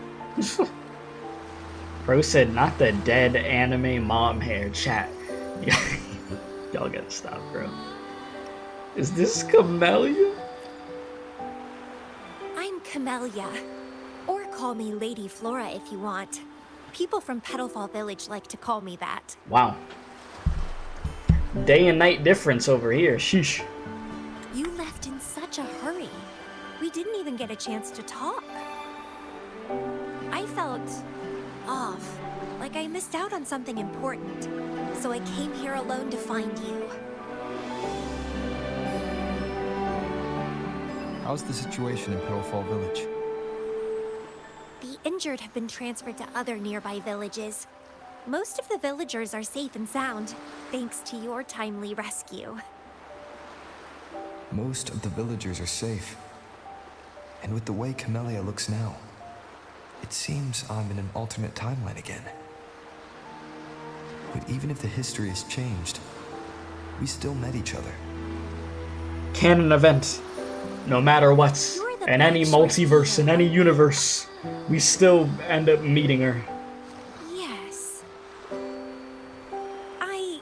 Bro said, not the dead anime mom hair. Chat. Y'all gotta stop, bro. Is this Camellya?
I'm Camellya. Or call me Lady Flora if you want. People from Petalfall Village like to call me that.
Wow. Day and night difference over here. Sheesh.
You left in such a hurry. We didn't even get a chance to talk. I felt off, like I missed out on something important. So I came here alone to find you.
How's the situation in Petalfall Village?
The injured have been transferred to other nearby villages. Most of the villagers are safe and sound, thanks to your timely rescue.
Most of the villagers are safe. And with the way Camellya looks now, it seems I'm in an alternate timeline again. But even if the history has changed, we still met each other.
Canon event. No matter what,
You're the
in any
Black Shores
multiverse, in
hero.
any universe, we still end up meeting her.
Yes. I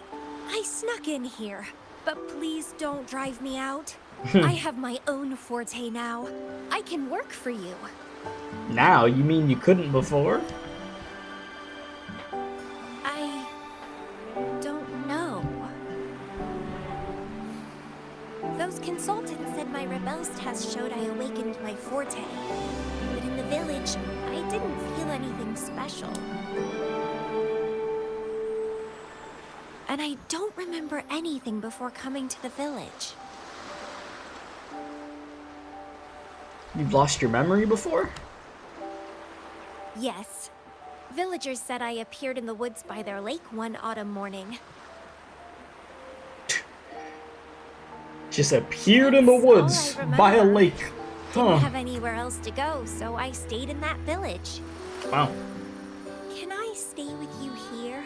snuck in here, but please don't drive me out. I have my own forte now. I can work for you.
Now, you mean you couldn't before?
I don't know. Those consultants said my rebels test showed I awakened my forte. But in the village, I didn't feel anything special. And I don't remember anything before coming to the village.
You've lost your memory before?
Yes. Villagers said I appeared in the woods by their lake one autumn morning.
Just appeared in the
That's all I
woods by a
remember.
lake.
Didn't
Huh.
have anywhere else to go, so I stayed in that village.
Wow.
Can I stay with you here?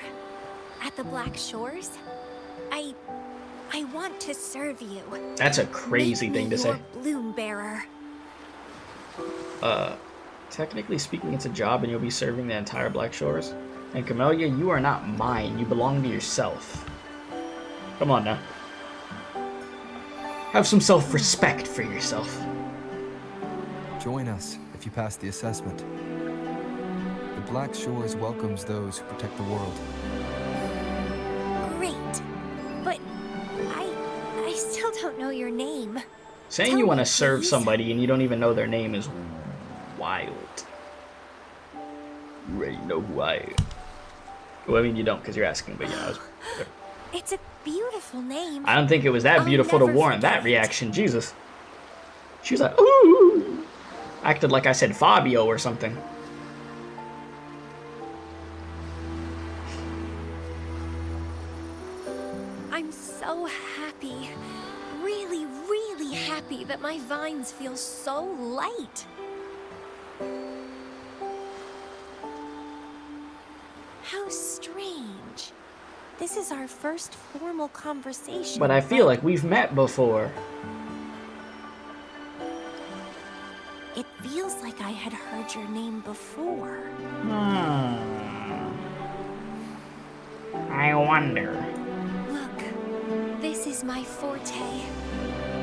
At the Black Shores? I want to serve you.
That's a crazy
Make
thing
me
to
your
say.
bloom bearer.
Technically speaking, it's a job and you'll be serving the entire Black Shores. And Camellya, you are not mine. You belong to yourself. Come on now. Have some self-respect for yourself.
Join us if you pass the assessment. The Black Shores welcomes those who protect the world.
Great. But I still don't know your name.
Saying
Tell
you want to
me,
serve
please.
somebody and you don't even know their name is wild. You already know who I am. Well, I mean, you don't because you're asking, but yeah.
It's a beautiful name.
I don't think it was that
I'll
beautiful to
never
warrant that
forget it.
reaction. Jesus. She was like, ooh. Acted like I said Fabio or something.
I'm so happy. Really, really happy that my vines feel so light. How strange. This is our first formal conversation.
But I feel like we've met before.
It feels like I had heard your name before.
I wonder.
Look, this is my forte.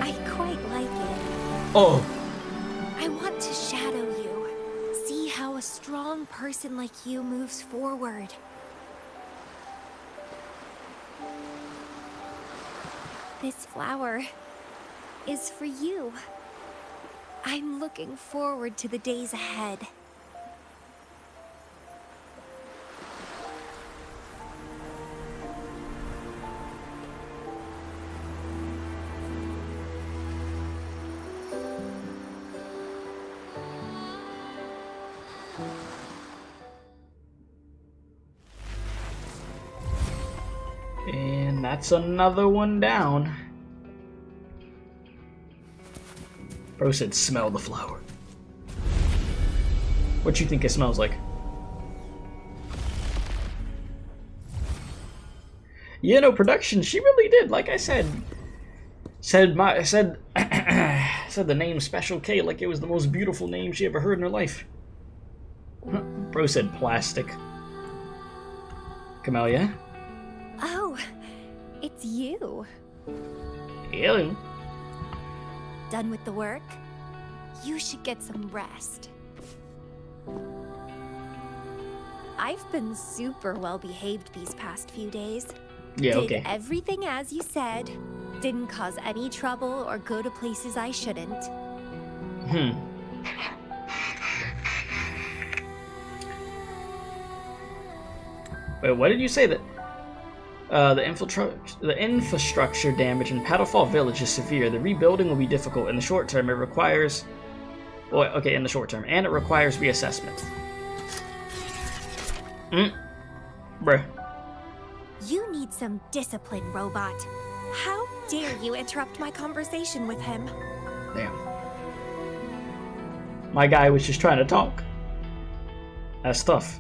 I quite like it.
Oh,
I want to shadow you. See how a strong person like you moves forward. This flower is for you. I'm looking forward to the days ahead.
and that's another one down. Bro said, smell the flower. What you think it smells like? Yeah, no, production, she really did. Like I said said the name Special K like it was the most beautiful name she ever heard in her life. Bro said plastic. Camellya?
Oh, it's you.
Hello.
Done with the work? You should get some rest. I've been super well behaved these past few days.
Yeah,
Did
okay.
everything as you said. Didn't cause any trouble or go to places I shouldn't.
Wait, what did you say? That the infrastructure damage in Paddlefall Village is severe. The rebuilding will be difficult in the short term. It requires... Well, okay, in the short term. And it requires reassessment. Bruh.
You need some discipline, robot. How dare you interrupt my conversation with him?
Damn. My guy was just trying to talk. That's tough.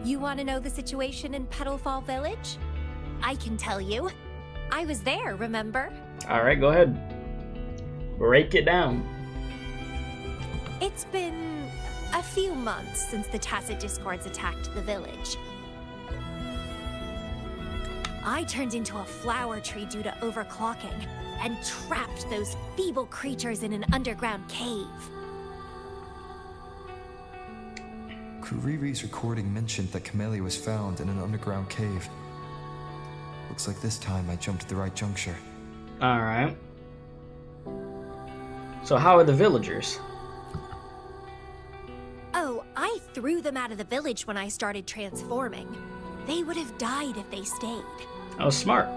You want to know the situation in Petalfall Village? I can tell you. I was there, remember?
Alright, go ahead. Break it down.
It's been a few months since the Tacit Discords attacked the village. I turned into a flower tree due to overclocking, and trapped those feeble creatures in an underground cave.
Kuriri's recording mentioned that Camellya was found in an underground cave. Looks like this time I jumped at the right juncture.
Alright. So how are the villagers?
Oh, I threw them out of the village when I started transforming. They would have died if they stayed.
Oh, smart.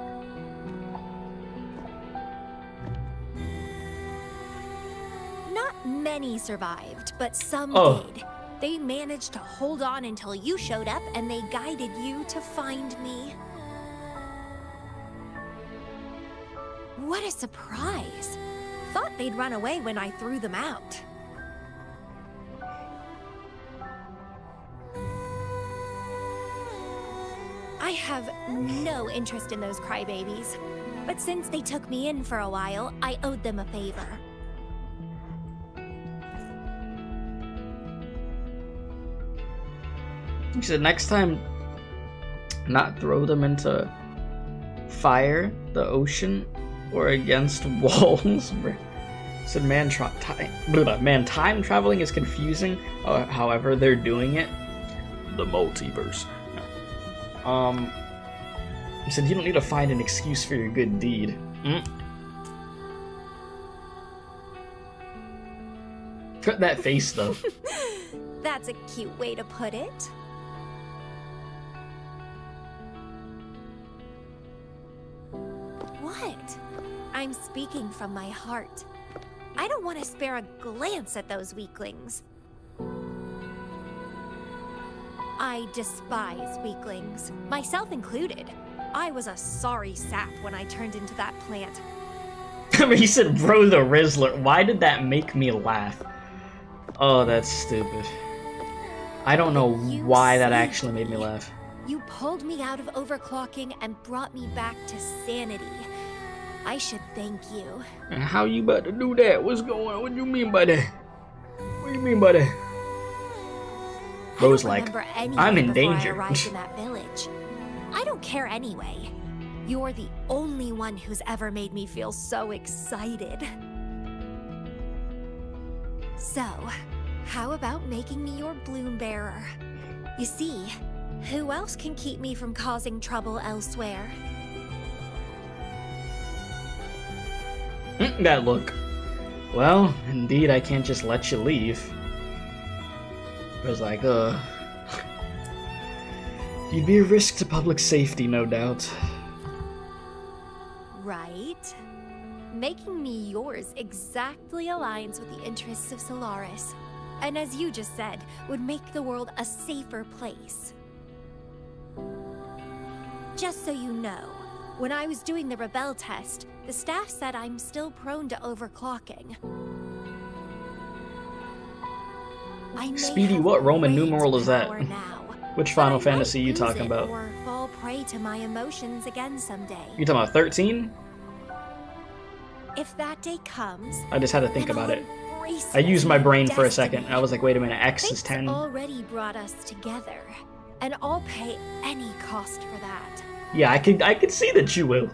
Not many survived, but some did. They managed to hold on until you showed up, and they guided you to find me. What a surprise! Thought they'd run away when I threw them out. I have no interest in those crybabies, but since they took me in for a while, I owed them a favor.
You said next time, not throw them into fire, the ocean, or against walls. Said man, time traveling is confusing. However, they're doing it. The multiverse. No. You said you don't need to find an excuse for your good deed. Cut that face though.
That's a cute way to put it. What? I'm speaking from my heart. I don't want to spare a glance at those weaklings. I despise weaklings, myself included. I was a sorry sap when I turned into that plant.
He said, bro, the Rizzler. Why did that make me laugh? Oh, that's stupid. I don't know why that actually made me laugh.
You pulled me out of overclocking and brought me back to sanity. I should thank you.
And how you about to do that? What's going on? What do you mean by that? What do you mean by that? Bro's like, I'm in danger.
I arrived in that village. I don't care anyway. You're the only one who's ever made me feel so excited. So, how about making me your bloom bearer? You see, who else can keep me from causing trouble elsewhere?
That look. Well, indeed, I can't just let you leave. I was like, you'd be a risk to public safety, no doubt.
Right. Making me yours exactly aligns with the interests of Solaris. And as you just said, would make the world a safer place. Just so you know, when I was doing the rebel test, the staff said I'm still prone to overclocking.
Speedy, what Roman numeral is that?
Now,
Which Final Fantasy are you talking about?
Or fall prey to my emotions again someday.
You talking about 13?
If that day comes,
I just had to think about it. I used my brain for a second. I was like, wait a minute, X is 10.
Already brought us together, and I'll pay any cost for that.
Yeah, I could see that you will.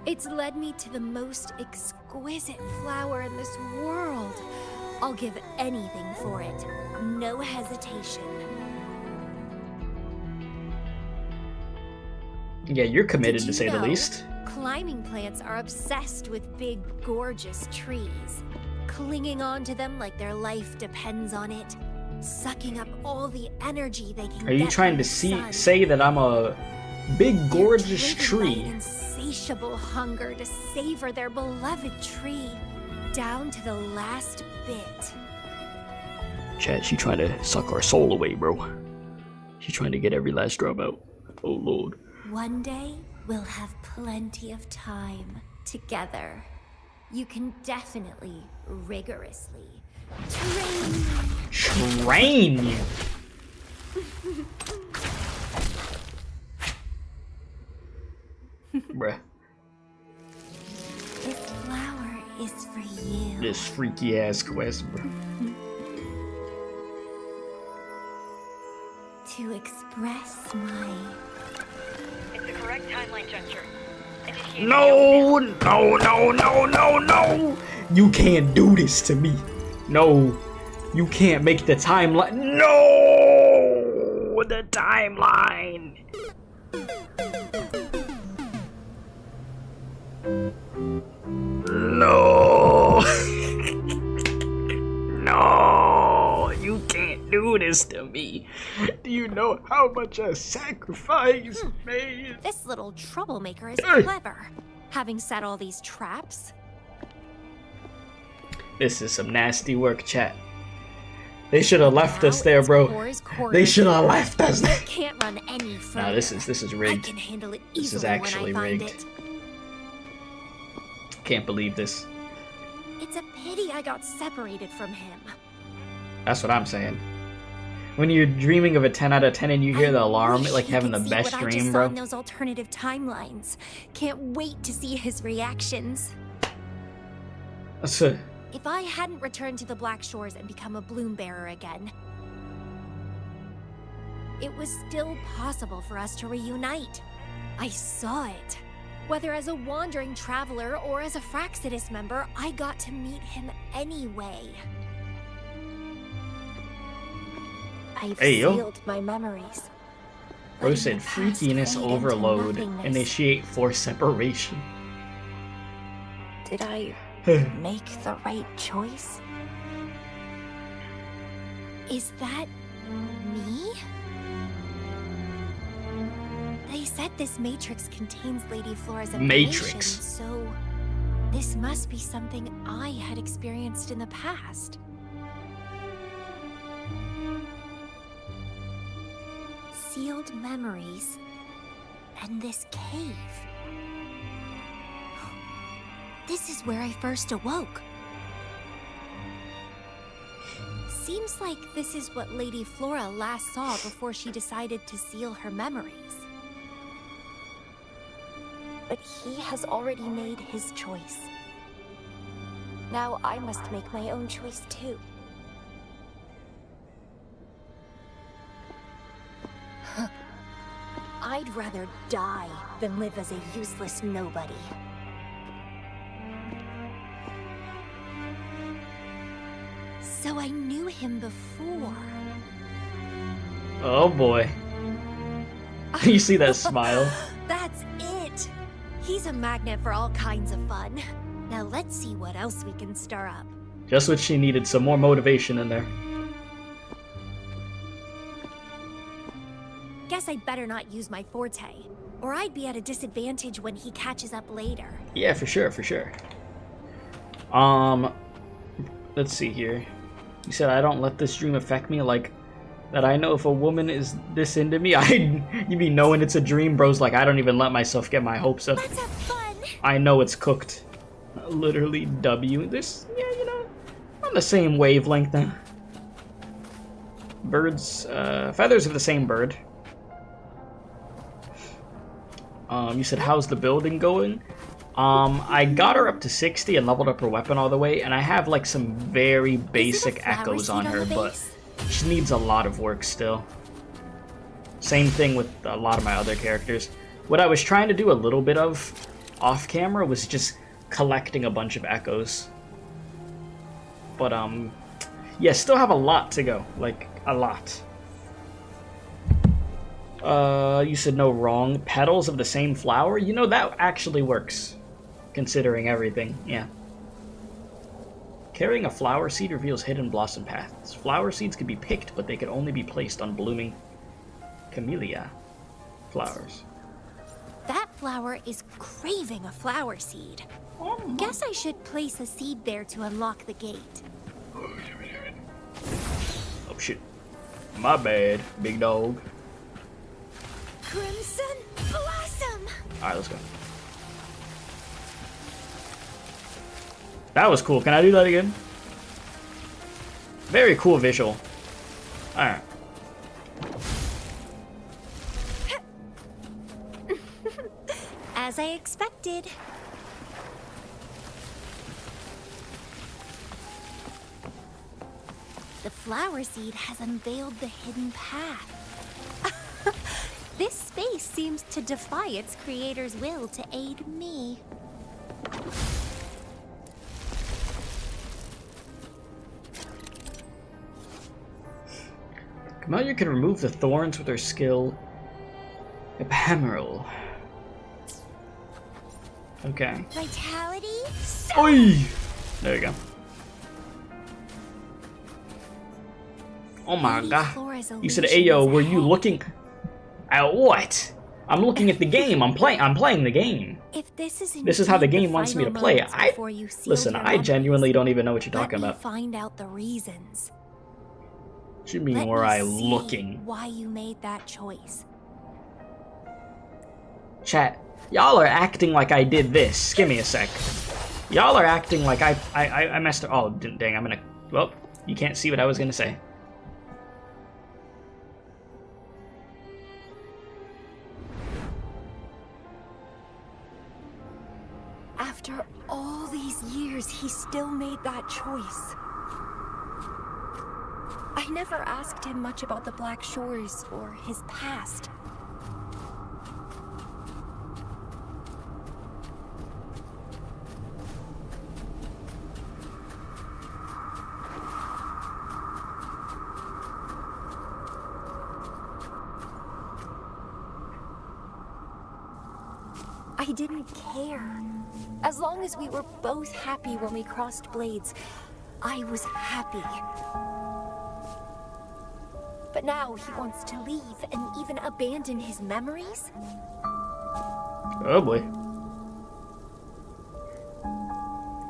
It's led me to the most exquisite flower in this world. I'll give anything for it. No hesitation.
Yeah, you're committed to say the
know,
least.
Climbing plants are obsessed with big, gorgeous trees, clinging onto them like their life depends on it, sucking up all the energy they can get.
Are you trying to say that I'm a big, gorgeous tree?
An insatiable hunger to savor their beloved tree, down to the last bit.
Chad, she trying to suck our soul away, bro. She's trying to get every last drop out. Oh, Lord.
One day, we'll have plenty of time together. You can definitely, rigorously
train you. Bruh.
This flower is for you.
This freaky ass quest, bruh.
To express my...
It's the correct timeline juncture. Initiate
No, no, no, no, no, no! You can't do this to me. No, you can't make the timeline. No, the timeline. No, no, you can't do this to me. Do you know how much I sacrificed, man?
This little troublemaker is
Hey.
clever, having set all these traps.
This is some nasty work, chat. They should have left
Now
us there,
its
bro.
core is cornered.
They should have left us there.
It can't run any further.
No, this is
I
rigged.
can handle it
This is
easily
actually
when I find
rigged.
it.
Can't believe this.
It's a pity I got separated from him.
That's what I'm saying. When you're dreaming of a 10 out of 10 and you hear the
I
alarm,
wish
like
he
having
could
the
see
best
what I just
dream,
saw
bro.
in those alternative timelines. Can't wait to see his reactions.
That's a,
If I hadn't returned to the Black Shores and become a bloom bearer again, it was still possible for us to reunite. I saw it. Whether as a wandering traveler or as a Fraxidus member, I got to meet him anyway. I've
Hey, yo.
sealed my memories.
bro
letting
said
the past
freakiness
fade into
overload.
nothingness.
Initiate forced separation.
Did I make the right choice? Is that me? They said this matrix contains Lady Flora's information,
Matrix.
so this must be something I had experienced in the past. Sealed memories and this cave. This is where I first awoke. Seems like this is what Lady Flora last saw before she decided to seal her memories. But he has already made his choice. Now I must make my own choice too. I'd rather die than live as a useless nobody. So I knew him before.
Oh boy. You see that smile?
That's it! He's a magnet for all kinds of fun. Now let's see what else we can stir up.
Just what she needed, some more motivation in there.
Guess I'd better not use my forte, or I'd be at a disadvantage when he catches up later.
Yeah, for sure, for sure. Let's see here. You said I don't let this dream affect me, like that I know if a woman is this into me, you'd be knowing it's a dream, bros. Like I don't even let myself get my hopes up.
Let's have fun!
I know it's cooked. Literally W. This, yeah, you know, on the same wavelength then. Birds, feathers of the same bird. You said, how's the building going? I got her up to 60 and leveled up her weapon all the way, and I have like some very basic echoes on her, but she needs a lot of work still. Same thing with a lot of my other characters. What I was trying to do a little bit of off camera was just collecting a bunch of echoes. But yeah, still have a lot to go, like a lot. You said no wrong. Petals of the same flower? You know, that actually works. Considering everything, yeah. Carrying a flower seed reveals hidden blossom paths. Flower seeds can be picked, but they can only be placed on blooming Camellya flowers.
That flower is craving a flower seed. Guess I should place a seed there to unlock the gate.
Oh shit. My bad, big dog.
Crimson Blossom!
Alright, let's go. That was cool. Can I do that again? Very cool visual. Alright.
As I expected. The flower seed has unveiled the hidden path. This space seems to defy its creator's will to aid me.
Camellya can remove the thorns with her skill Ephemeral. Okay.
Vitality?
Oi! There you go. Oh my god. You said, "Ayo, were you looking at what?" I'm looking at the game. I'm playing the game.
If this
is how the game wants me to play it. Listen, I genuinely don't even know what you're talking about.
Find out the reasons.
Should mean where I looking.
Why you made that choice.
Chat, y'all are acting like I did this. Give me a sec. Y'all are acting like I messed up. Oh, dang, I'm gonna... Well, you can't see what I was gonna say.
After all these years, he still made that choice. I never asked him much about the Black Shores or his past. I didn't care. As long as we were both happy when we crossed blades, I was happy. But now he wants to leave and even abandon his memories?
Oh boy.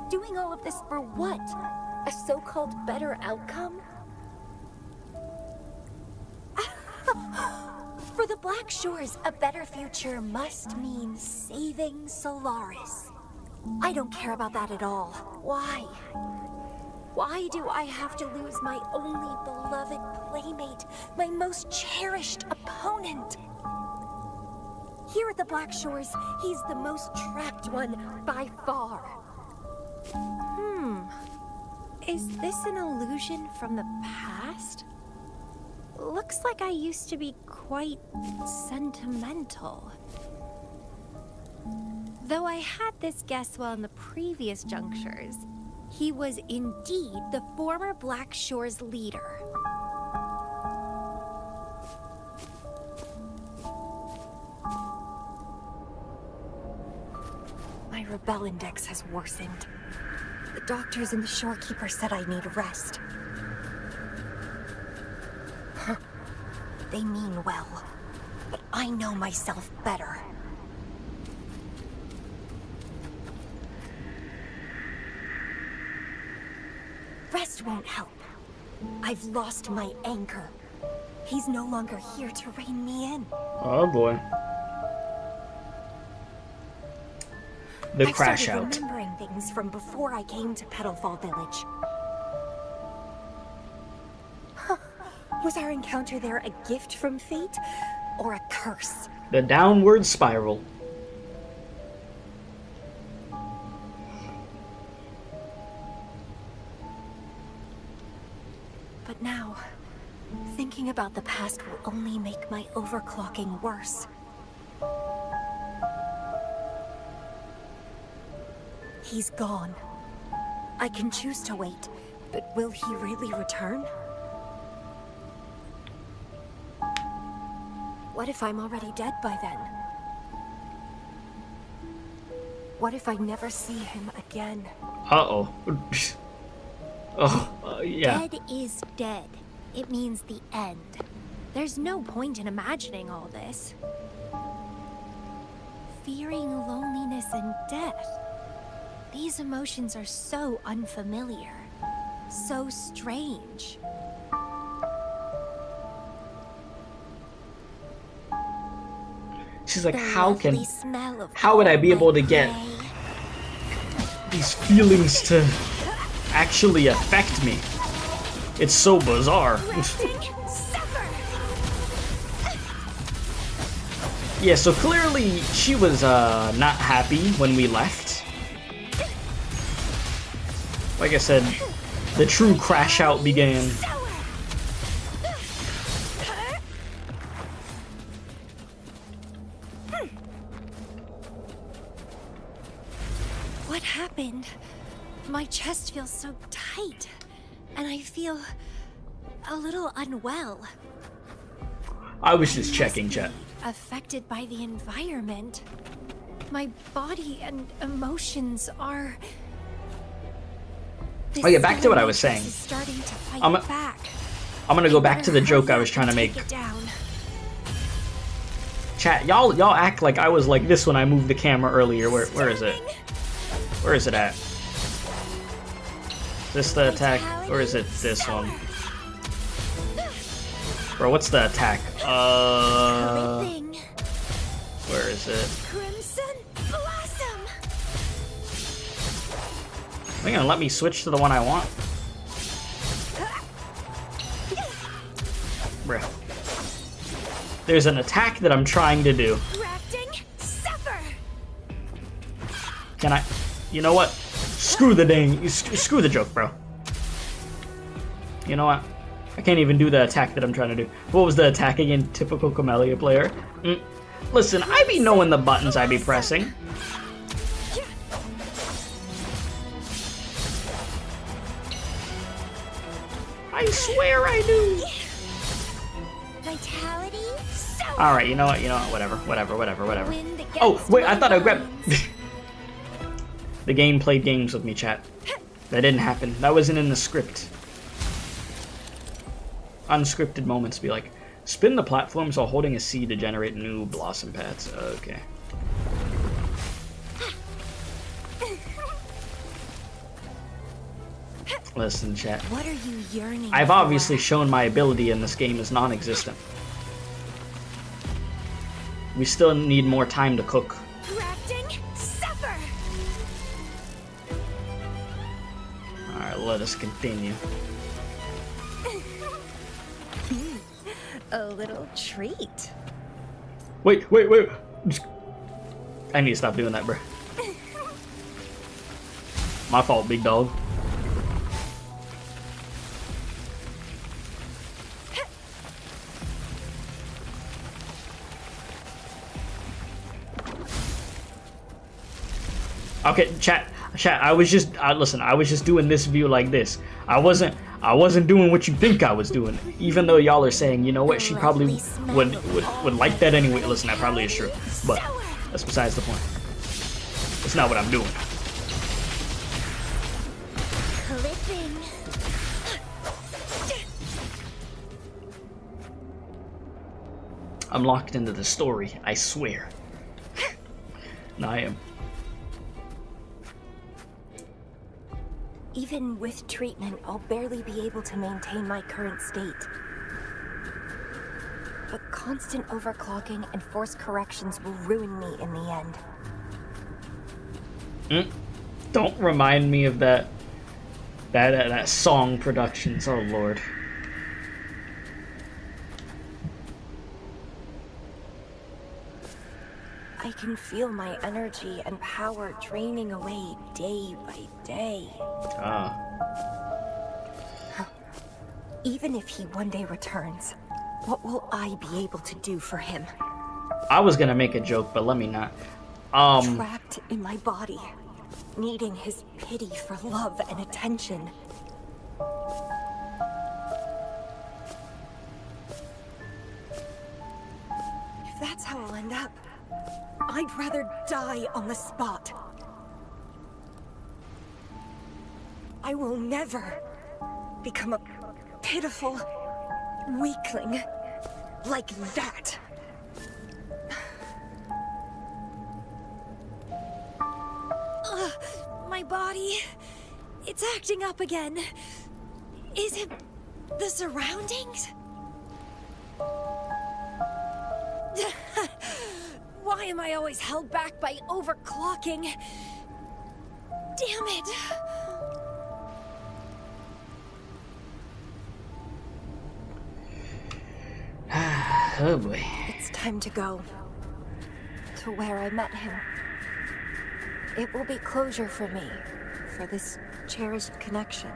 Doing all of this for what? A so-called better outcome? For the Black Shores, a better future must mean saving Solaris. I don't care about that at all. Why? Why do I have to lose my only beloved playmate, my most cherished opponent? Here at the Black Shores, he's the most trapped one by far. Is this an illusion from the past? Looks like I used to be quite sentimental. Though I had this guess while in the previous junctures, he was indeed the former Black Shores leader. My rebel index has worsened. The doctors and the shorekeeper said I need rest. They mean well, but I know myself better. Rest won't help. I've lost my anchor. He's no longer here to rein me in.
Oh boy. The crash out.
I started remembering things from before I came to Petalfall Village. Was our encounter there a gift from fate or a curse?
The downward spiral.
But now, thinking about the past will only make my overclocking worse. He's gone. I can choose to wait, but will he really return? What if I'm already dead by then? What if I never see him again?
Uh-oh. Yeah.
Dead is dead. It means the end. There's no point in imagining all this. Fearing loneliness and death. These emotions are so unfamiliar. So strange.
She's like, how
would
I be able to get these feelings to actually affect me? It's so bizarre. Yeah, so clearly she was not happy when we left. Like I said, the true crash out began.
What happened? My chest feels so tight, and I feel a little unwell.
I was just checking, chat.
Affected by the environment. My body and emotions are...
Oh yeah, back to what I was saying.
Is starting to fight
I'm
back.
gonna go back to the joke I was trying to make. Chat, y'all act like I was like this when I moved the camera earlier. Where is it? Where is it at? Is this the attack, or is it this one? Bro, what's the attack? Where is it?
Crimson Blossom.
Are they gonna let me switch to the one I want? Bro. There's an attack that I'm trying to do. Can I? You know what? Screw the joke, bro. You know what? I can't even do the attack that I'm trying to do. What was the attack again? Typical Camellya player. Listen, I be knowing the buttons I be pressing. I swear I do.
Vitality.
All right, you know what? Whatever. Oh wait, I thought I grabbed. The game played games with me, chat. That didn't happen. That wasn't in the script. Unscripted moments be like, spin the platforms while holding a seed to generate new blossom pads. Okay. Listen, chat.
What are you yearning
I've
for?
obviously shown my ability in this game is non-existent. We still need more time to cook. Alright, let us continue.
A little treat.
Wait. I need to stop doing that, bro. My fault, big dog. Okay, chat. I was just listen. I was just doing this view like this. I wasn't doing what you think I was doing. Even though y'all are saying, you know what, she probably would like that anyway. Listen, that probably is true, but that's besides the point. It's not what I'm doing. I'm locked into the story. I swear. No, I am.
Even with treatment, I'll barely be able to maintain my current state. But constant overclocking and forced corrections will ruin me in the end.
Don't remind me of that song productions. Oh Lord.
I can feel my energy and power draining away day by day. Even if he one day returns, what will I be able to do for him?
I was gonna make a joke, but let me not.
Trapped in my body, needing his pity for love and attention. If that's how I'll end up, I'd rather die on the spot. I will never become a pitiful weakling like that. My body, it's acting up again. Is it the surroundings? Why am I always held back by overclocking? Damn it!
Oh boy.
It's time to go. to where I met him. It will be closure for me, for this cherished connection.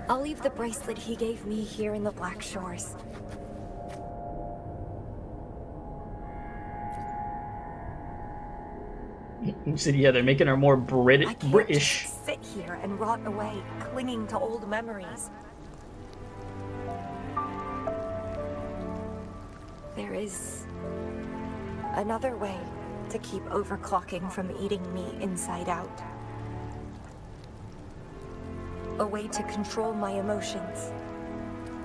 I'll leave the bracelet he gave me here in the Black Shores.
You said, yeah, they're making her more
I can't
British.
just sit here and rot away, clinging to old memories. There is another way to keep overclocking from eating me inside out. A way to control my emotions.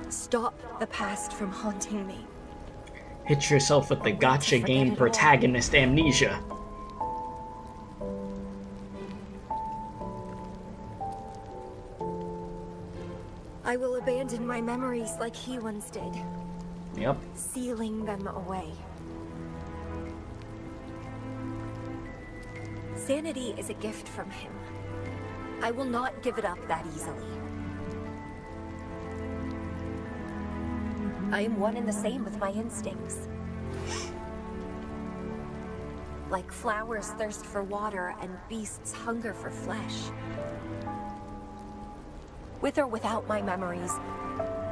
Stop the past from haunting me.
Hit yourself with the gotcha game protagonist amnesia.
I will abandon my memories like he once did.
Yep.
Sealing them away. Sanity is a gift from him. I will not give it up that easily. I am one and the same with my instincts. Like flowers thirst for water and beasts hunger for flesh. With or without my memories,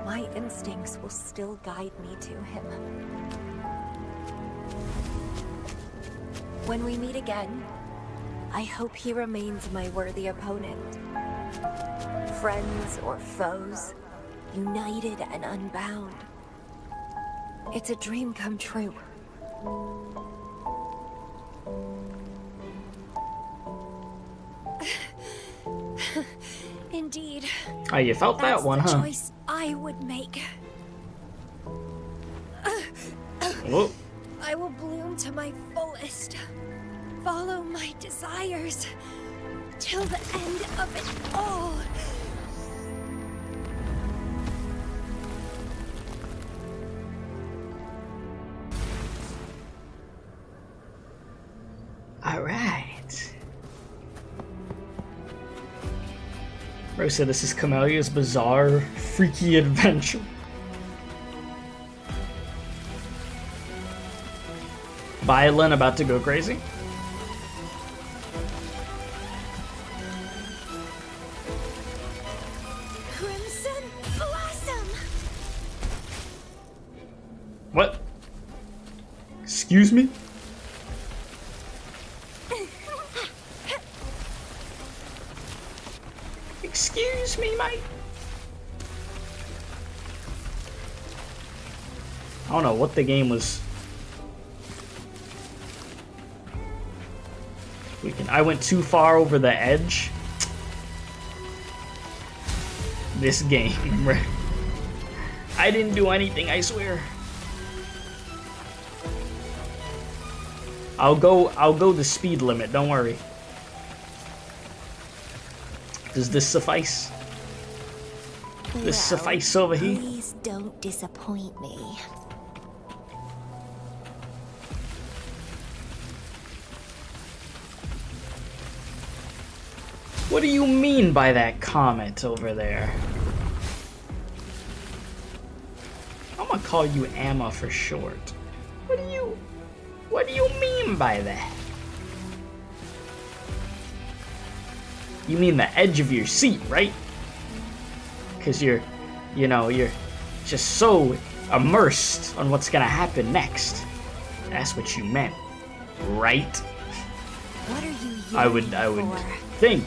my instincts will still guide me to him. When we meet again, I hope he remains my worthy opponent. Friends or foes, united and unbound. It's a dream come true. Indeed.
Oh, you felt that one,
That's the
huh?
choice I would make.
Whoa.
I will bloom to my fullest. Follow my desires till the end of it all.
All right. Bro said this is Camellya's bizarre, freaky adventure. Violin about to go crazy.
Crimson Blossom!
What? Excuse me? Excuse me, mate. I don't know what the game was. I went too far over the edge. This game, right? I didn't do anything, I swear. I'll go the speed limit, don't worry. Does this suffice? This suffice over here?
Please don't disappoint me.
What do you mean by that comment over there? I'm gonna call you Amma for short. What do you mean by that? You mean the edge of your seat, right? Because you're just so immersed on what's gonna happen next. That's what you meant, right?
What are you
I would
for?
think.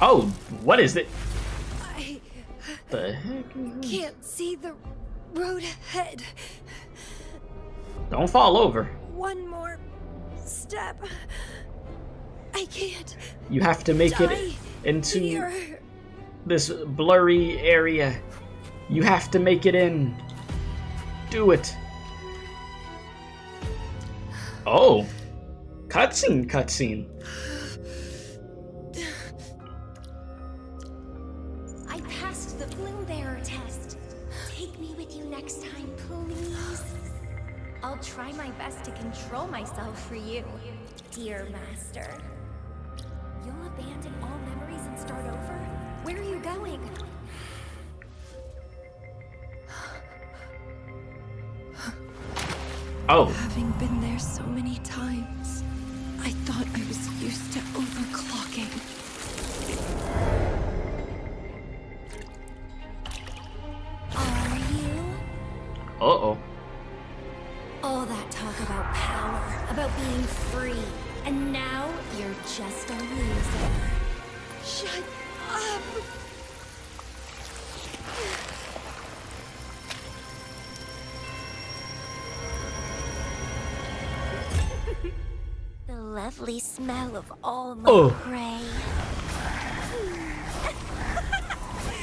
Oh, what is it?
I
The heck?
can't see the road ahead.
Don't fall over.
One more step. I can't
You have to make
die
it into
here.
this blurry area. You have to make it in. Do it. Oh. Cutscene.
I passed the Bloom Bearer test. Take me with you next time, please. I'll try my best to control myself for you, dear master. You'll abandon all memories and start over? Where are you going?
Oh.
Having been there so many times, I thought I was used to overclocking.
Are you?
Uh-oh.
All that talk about power, about being free, and now you're just a loser.
Shut up!
The lovely smell of almond
Oh.
prey.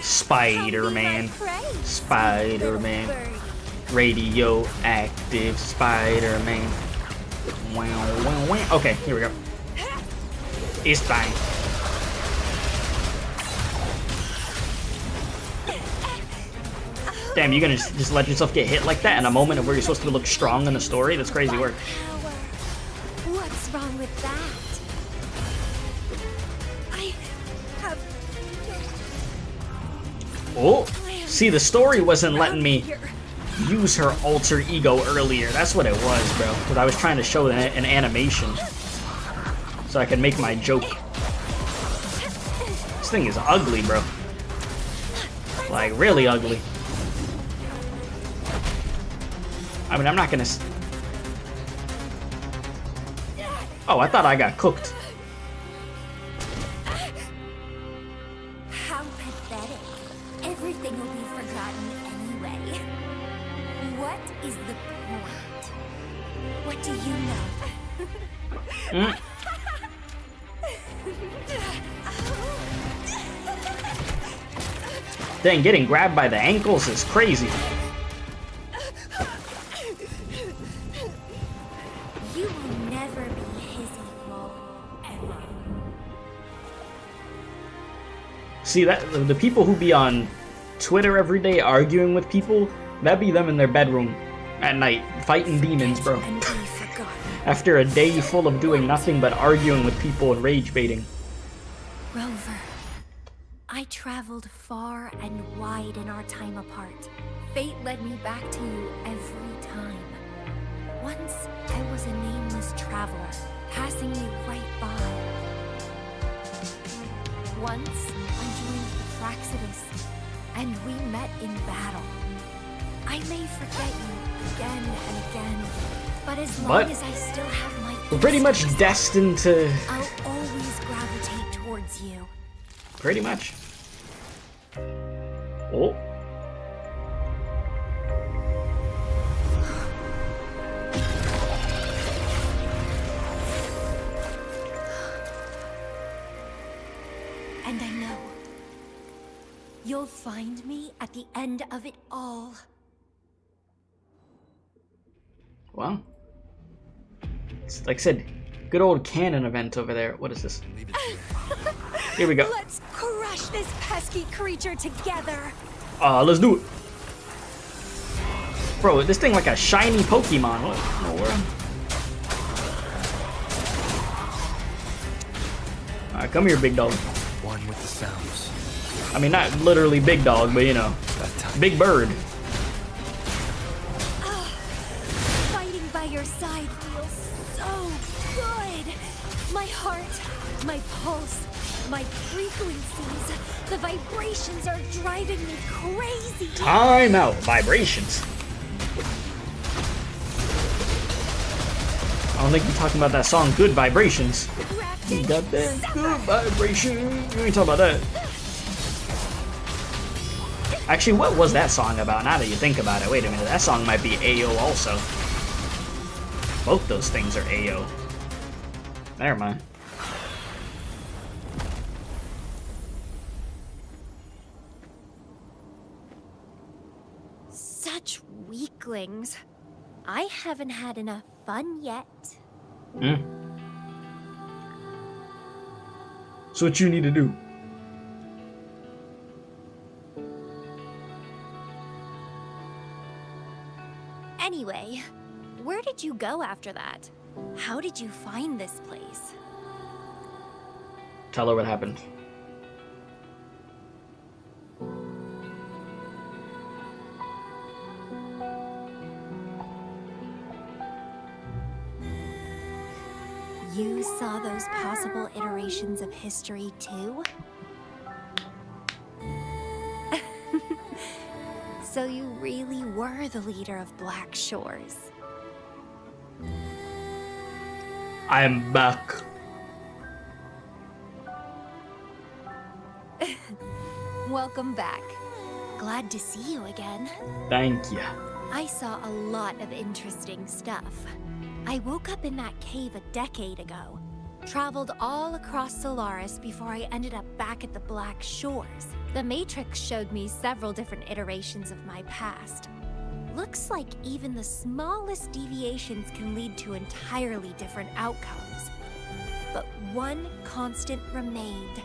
Spider-Man. Spider-Man. Radioactive Spider-Man. Wow, wow, wow. Okay, here we go. It's fine. Damn, you gonna just let yourself get hit like that in a moment of where you're supposed to look strong in the story? That's crazy work.
What's wrong with that? I have
Oh, see, the story wasn't letting me use her alter ego earlier. That's what it was, bro. Because I was trying to show an animation so I could make my joke. This thing is ugly, bro. Like, really ugly. I mean, I'm not gonna... Oh, I thought I got cooked.
How pathetic. Everything will be forgotten anyway. What is the point? What do you know?
Dang, getting grabbed by the ankles is crazy.
You will never be his equal, ever.
See, that the people who be on Twitter every day arguing with people, that be them in their bedroom at night, fighting demons, bro.
And be forgotten.
After a day full of doing nothing but arguing with people and rage baiting.
Rover, I traveled far and wide in our time apart. Fate led me back to you every time. Once, I was a nameless traveler, passing me right by. Once, I joined the Fraxidus, and we met in battle. I may forget you again and again, but as long as I still have my
We're pretty much
instincts,
destined to...
I'll always gravitate towards you.
Pretty much. Oh.
And I know you'll find me at the end of it all.
Well. It's, like I said, good old canon event over there. What is this? Here we go.
Let's crush this pesky creature together.
Let's do it. Bro, this thing like a shiny Pokemon. What in the world? Alright, come here, big dog.
One with the sounds.
I mean, not literally big dog, but you know,
That time.
big bird.
Fighting by your side feels so good. My heart, my pulse, my frequencies, the vibrations are driving me crazy.
Time out. Vibrations. I don't think you're talking about that song, Good Vibrations. You got that good vibration. You ain't talking about that. Actually, what was that song about? Now that you think about it, wait a minute. That song might be AO also. Both those things are AO. Never mind.
Such weaklings. I haven't had enough fun yet.
So what you need to do?
Anyway, where did you go after that? How did you find this place?
Tell her what happened.
you saw those possible iterations of history too? So you really were the leader of Black Shores.
I'm back.
Welcome back. Glad to see you again.
Thank you.
I saw a lot of interesting stuff. I woke up in that cave a decade ago, traveled all across Solaris before I ended up back at the Black Shores. The Matrix showed me several different iterations of my past. Looks like even the smallest deviations can lead to entirely different outcomes. But one constant remained.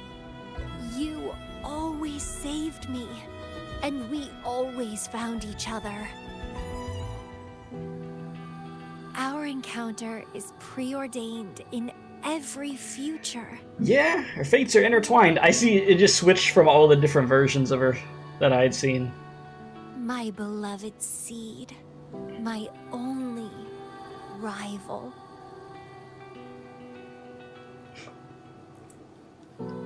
You always saved me, and we always found each other. Our encounter is preordained in every future.
Yeah, her fates are intertwined. I see it just switched from all the different versions of her that I had seen.
My beloved seed, my only rival.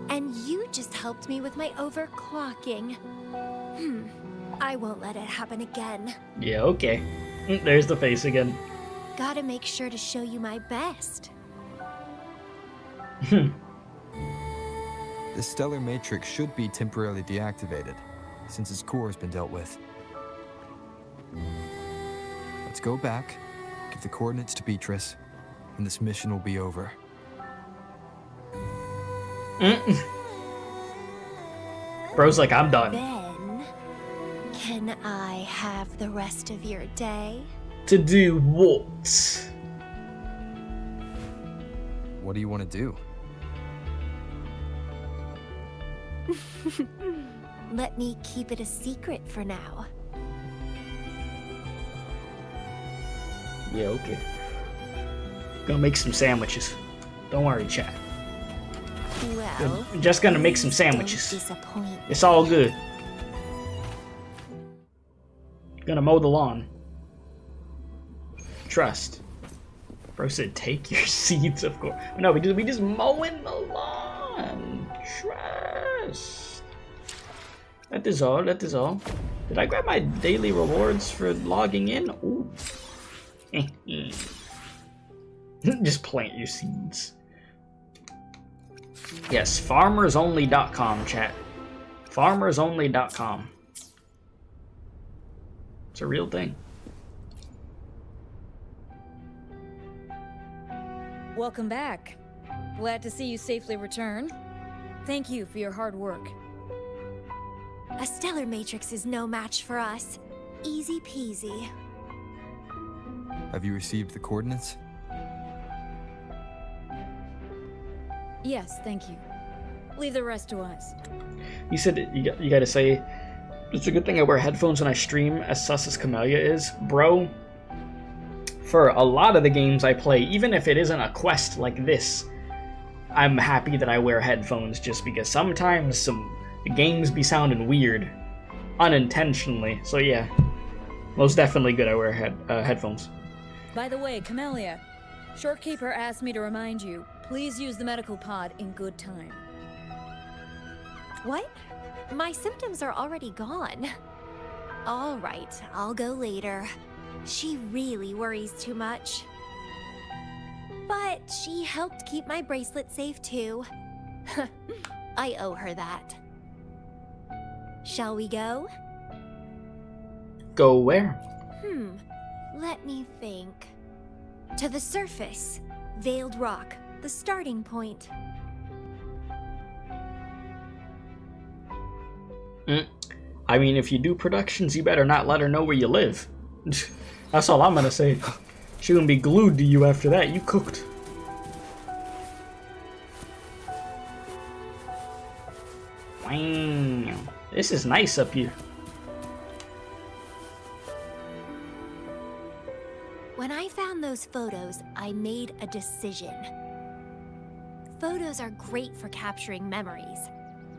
And you just helped me with my overclocking. I won't let it happen again.
Yeah, okay. There's the face again.
Gotta make sure to show you my best.
The stellar matrix should be temporarily deactivated, since its core has been dealt with. Let's go back, give the coordinates to Beatrice, and this mission will be over.
Bro's like, I'm done.
Then, can I have the rest of your day?
To do what?
What do you want to do?
Let me keep it a secret for now.
Yeah, okay. Gonna make some sandwiches. Don't worry, chat.
Well,
I'm just gonna make some
don't
sandwiches.
disappoint.
It's all good. Gonna mow the lawn. Trust. Bro said, take your seeds, of course. No, we just mowing the lawn. Trust. That is all, that is all. Did I grab my daily rewards for logging in? Ooh. Just plant your seeds. Yes, farmersonly.com, chat. Farmersonly.com. It's a real thing.
Welcome back. Glad to see you safely return. Thank you for your hard work.
A stellar matrix is no match for us. Easy peasy.
Have you received the coordinates?
Yes, thank you. Leave the rest to us.
You said you gotta say, it's a good thing I wear headphones when I stream, as sus as Camellya is. Bro, for a lot of the games I play, even if it isn't a quest like this, I'm happy that I wear headphones, just because sometimes some games be sounding weird, unintentionally. So yeah, most definitely good I wear headphones.
By the way, Camellya, Shorekeeper asked me to remind you, please use the medical pod in good time.
What? My symptoms are already gone. All right, I'll go later. She really worries too much. But she helped keep my bracelet safe too. I owe her that. Shall we go?
Go where?
Let me think. To the surface. Veiled Rock, the starting point.
I mean, if you do productions, you better not let her know where you live. That's all I'm gonna say. She gonna be glued to you after that. You cooked. Wow. This is nice up here.
When I found those photos, I made a decision. Photos are great for capturing memories.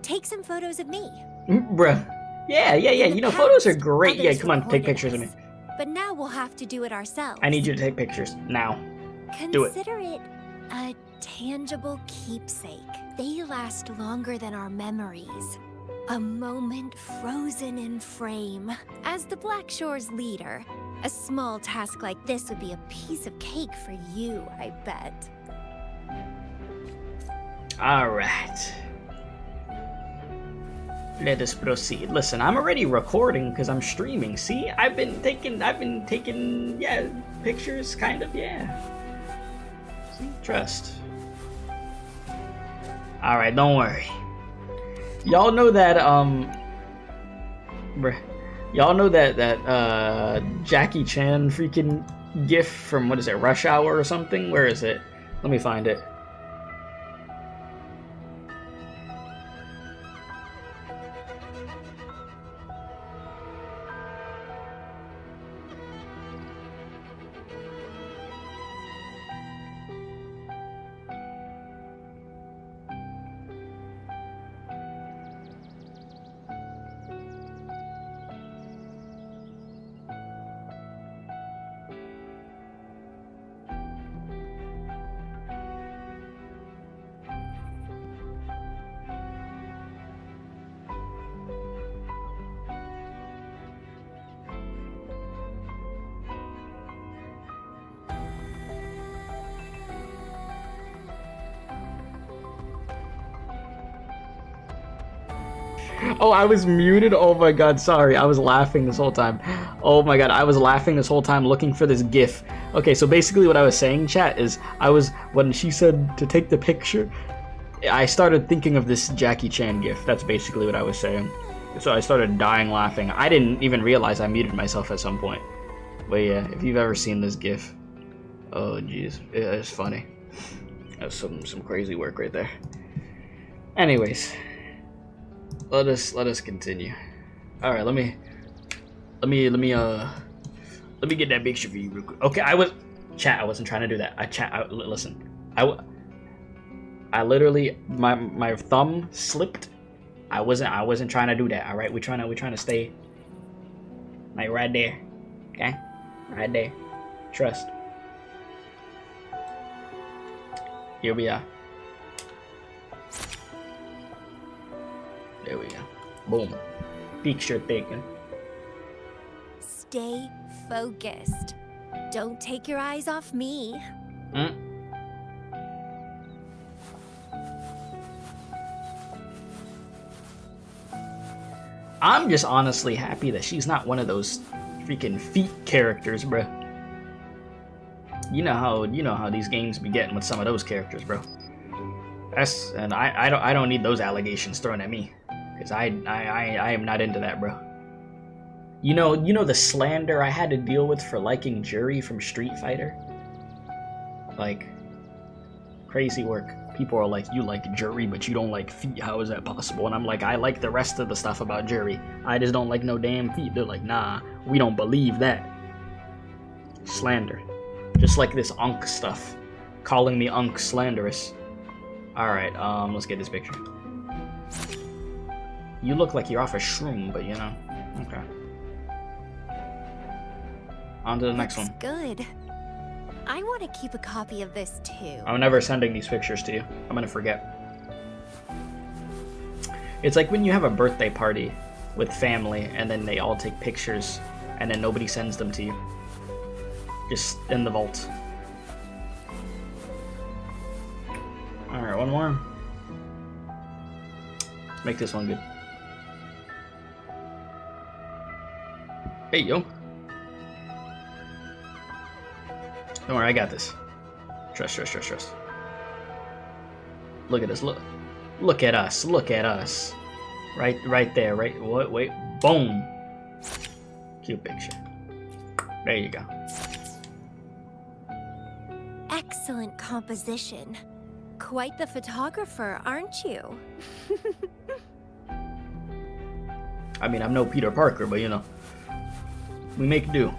Take some photos of me.
Bruh. Yeah. You know, photos are great. Yeah, come on, take pictures of me.
But now we'll have to do it ourselves.
I need you to take pictures. Now. Do it.
Consider it a tangible keepsake. They last longer than our memories. A moment frozen in frame. As the Black Shore's leader, a small task like this would be a piece of cake for you, I bet.
Alright. Let us proceed. Listen, I'm already recording because I'm streaming. See? I've been taking, yeah, pictures, kind of, yeah. See? Trust. Alright, don't worry. Y'all know that, y'all know that Jackie Chan freaking gif from, what is it, Rush Hour or something? Where is it? Let me find it. Oh, I was muted? Oh my god, sorry. I was laughing this whole time. Oh my god, I was laughing this whole time looking for this gif. Okay, so basically what I was saying, chat, is when she said to take the picture, I started thinking of this Jackie Chan gif. That's basically what I was saying. So I started dying laughing. I didn't even realize I muted myself at some point. But yeah, if you've ever seen this gif, oh jeez, it's funny. That's some crazy work right there. Anyways. Let us continue. All right, let me get that picture for you real quick. Okay, I wasn't trying to do that. Listen. I literally my thumb slipped. I wasn't trying to do that. All right, we're trying to stay like right there. Okay? Right there. Trust. Here we are. There we go. Boom. Picture taken.
Stay focused. Don't take your eyes off me.
I'm just honestly happy that she's not one of those freaking feet characters, bruh. You know how these games be getting with some of those characters, bro. I don't need those allegations thrown at me. Because I am not into that, bro. You know the slander I had to deal with for liking Jury from Street Fighter? Like, crazy work. People are like, you like Jury, but you don't like feet. How is that possible? And I'm like, I like the rest of the stuff about Jury. I just don't like no damn feet. They're like, nah, we don't believe that. Slander. Just like this Unk stuff. Calling me Unk slanderous. Alright, let's get this picture. You look like you're off a shroom, but you know. Okay. On to the next one.
Good. I want to keep a copy of this too.
I'm never sending these pictures to you. I'm gonna forget. It's like when you have a birthday party with family and then they all take pictures and then nobody sends them to you. Just in the vault. Alright, one more. Let's make this one good. Hey, yo. Don't worry, I got this. Trust. Look at us, look at us, look at us. Right there, right, wait, boom. Cute picture. There you go.
Excellent composition. Quite the photographer, aren't you?
I mean, I'm no Peter Parker, but you know, we make do.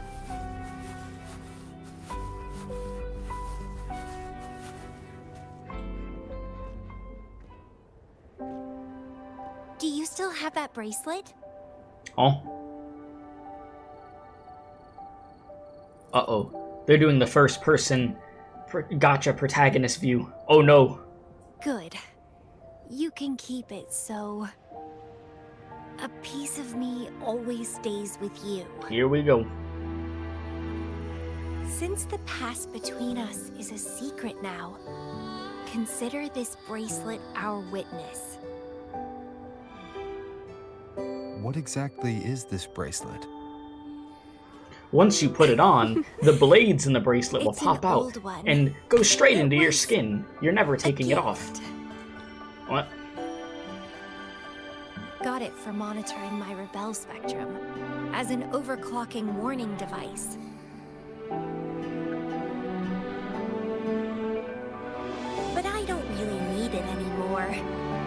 Do you still have that bracelet?
Oh. Uh-oh. They're doing the first person Gotcha, protagonist view. Oh no.
Good. You can keep it, so... a piece of me always stays with you.
Here we go.
Since the past between us is a secret now, consider this bracelet our witness.
What exactly is this bracelet?
Once you put it on, the blades in the bracelet will
It's an
pop out
old one.
and go straight
It
into your
was
skin. You're never
A
taking it off.
gift.
What?
Got it for monitoring my rebel spectrum, as an overclocking warning device. But I don't really need it anymore.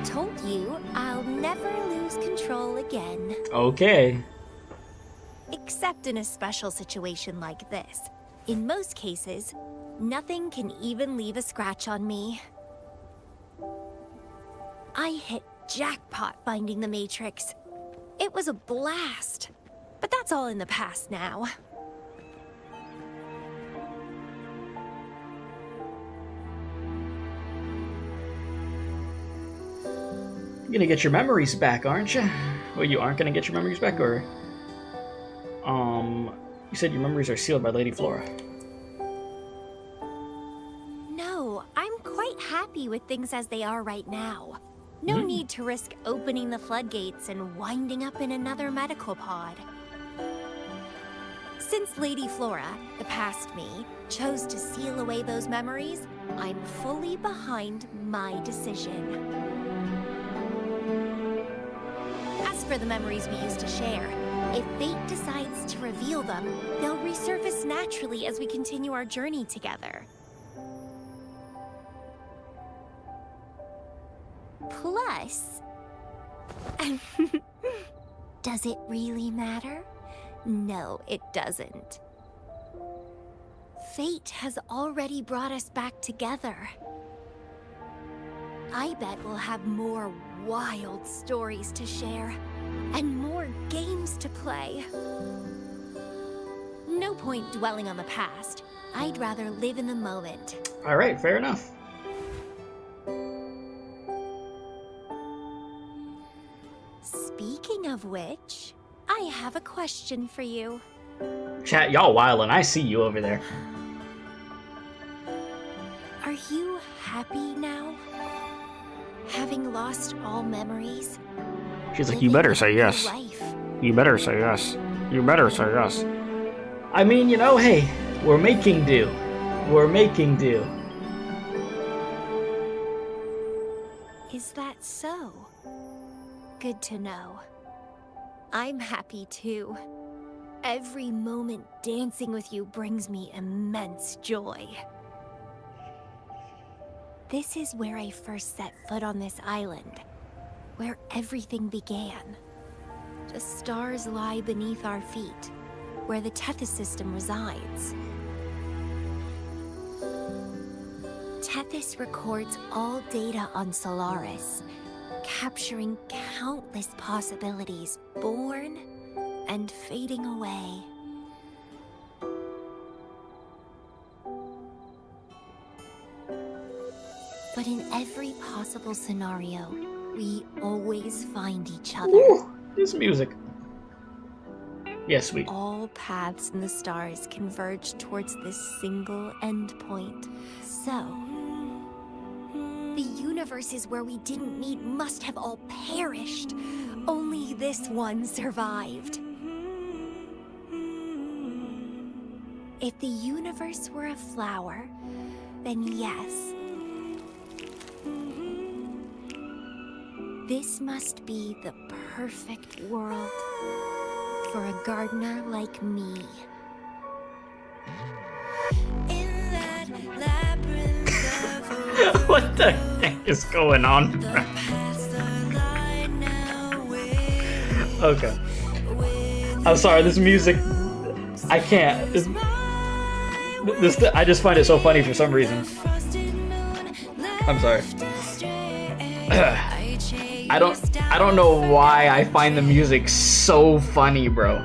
Told you, I'll never lose control again.
Okay.
Except in a special situation like this. In most cases, nothing can even leave a scratch on me. I hit jackpot finding the Matrix. It was a blast. But that's all in the past now.
You're gonna get your memories back, aren't you? Well, you aren't gonna get your memories back, or... You said your memories are sealed by Lady Flora.
No, I'm quite happy with things as they are right now. No need to risk opening the floodgates and winding up in another medical pod. Since Lady Flora, the past me, chose to seal away those memories, I'm fully behind my decision. As for the memories we used to share, if fate decides to reveal them, they'll resurface naturally as we continue our journey together. Plus... does it really matter? No, it doesn't. Fate has already brought us back together. I bet we'll have more wild stories to share, and more games to play. No point dwelling on the past. I'd rather live in the moment.
Alright, fair enough.
Speaking of which, I have a question for you.
Chat, y'all wildin'. I see you over there.
Are you happy now? Having lost all memories?
She's like, you better say yes. You better say yes. You better say yes. I mean, you know, hey, we're making do. We're making do.
Is that so? Good to know. I'm happy too. Every moment dancing with you brings me immense joy. This is where I first set foot on this island, where everything began. The stars lie beneath our feet, where the Tethys system resides. Tethys records all data on Solaris, capturing countless possibilities born and fading away. But in every possible scenario, we always find each other.
Ooh, this music. Yes, sweet.
All paths in the stars converge towards this single endpoint. So, the universes where we didn't meet must have all perished. Only this one survived. If the universe were a flower, then yes. This must be the perfect world for a gardener like me.
What the heck is going on? Okay. I'm sorry, this music... I can't. I just find it so funny for some reason. I'm sorry. I don't know why I find the music so funny, bro.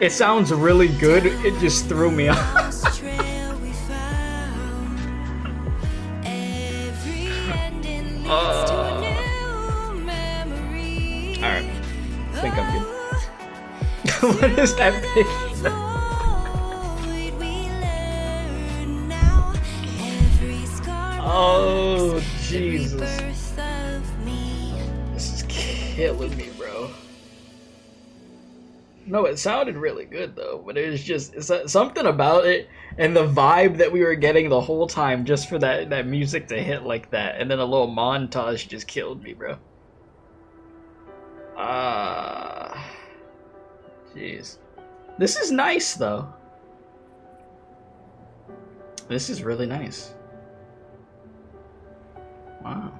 It sounds really good, it just threw me off. What is that picture? Oh, Jesus. This is killing me, bro. No, it sounded really good, though. But it was just something about it and the vibe that we were getting the whole time just for that music to hit like that. And then a little montage just killed me, bro. Jeez. This is nice, though. This is really nice. Wow.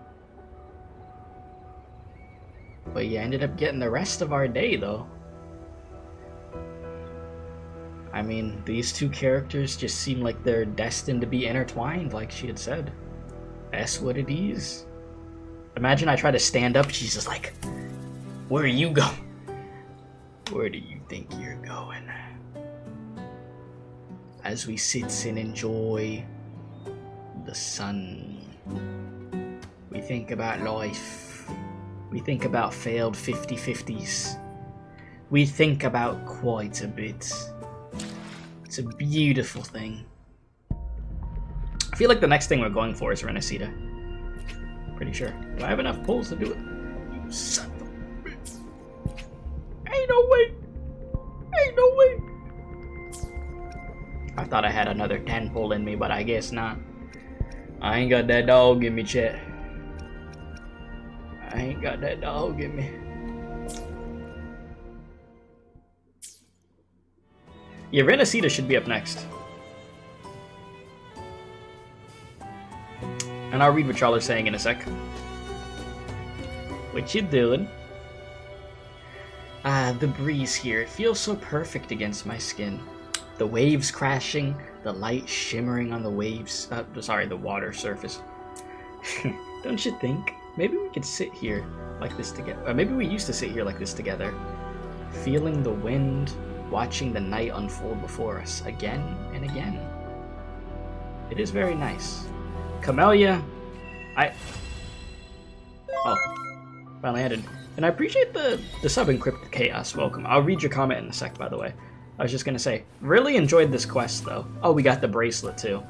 But you ended up getting the rest of our day, though. I mean, these two characters just seem like they're destined to be intertwined, like she had said. That's what it is. Imagine I try to stand up, she's just like, where are you going? Where do you think you're going? As we sit and enjoy the sun, we think about life. We think about failed 50-50s. We think about quite a bit. It's a beautiful thing. I feel like the next thing we're going for is Resonator. Pretty sure. Do I have enough pulls to do it? You son of a bitch. Ain't no way. Ain't no way. I thought I had another 10 pull in me, but I guess not. I ain't got that dog in me, chat. I ain't got that dog in me. Yeah, Resonator should be up next. And I'll read what y'all are saying in a sec. What you doing? Ah, the breeze here. It feels so perfect against my skin. The waves crashing, the light shimmering on the waves. Sorry, the water surface. Don't you think? Maybe we could sit here like this together. Maybe we used to sit here like this together. Feeling the wind, watching the night unfold before us again and again. It is very nice. Camellya, oh, finally ended. And I appreciate the sub-encrypted chaos. Welcome. I'll read your comment in a sec, by the way. I was just gonna say, really enjoyed this quest, though. Oh, we got the bracelet, too.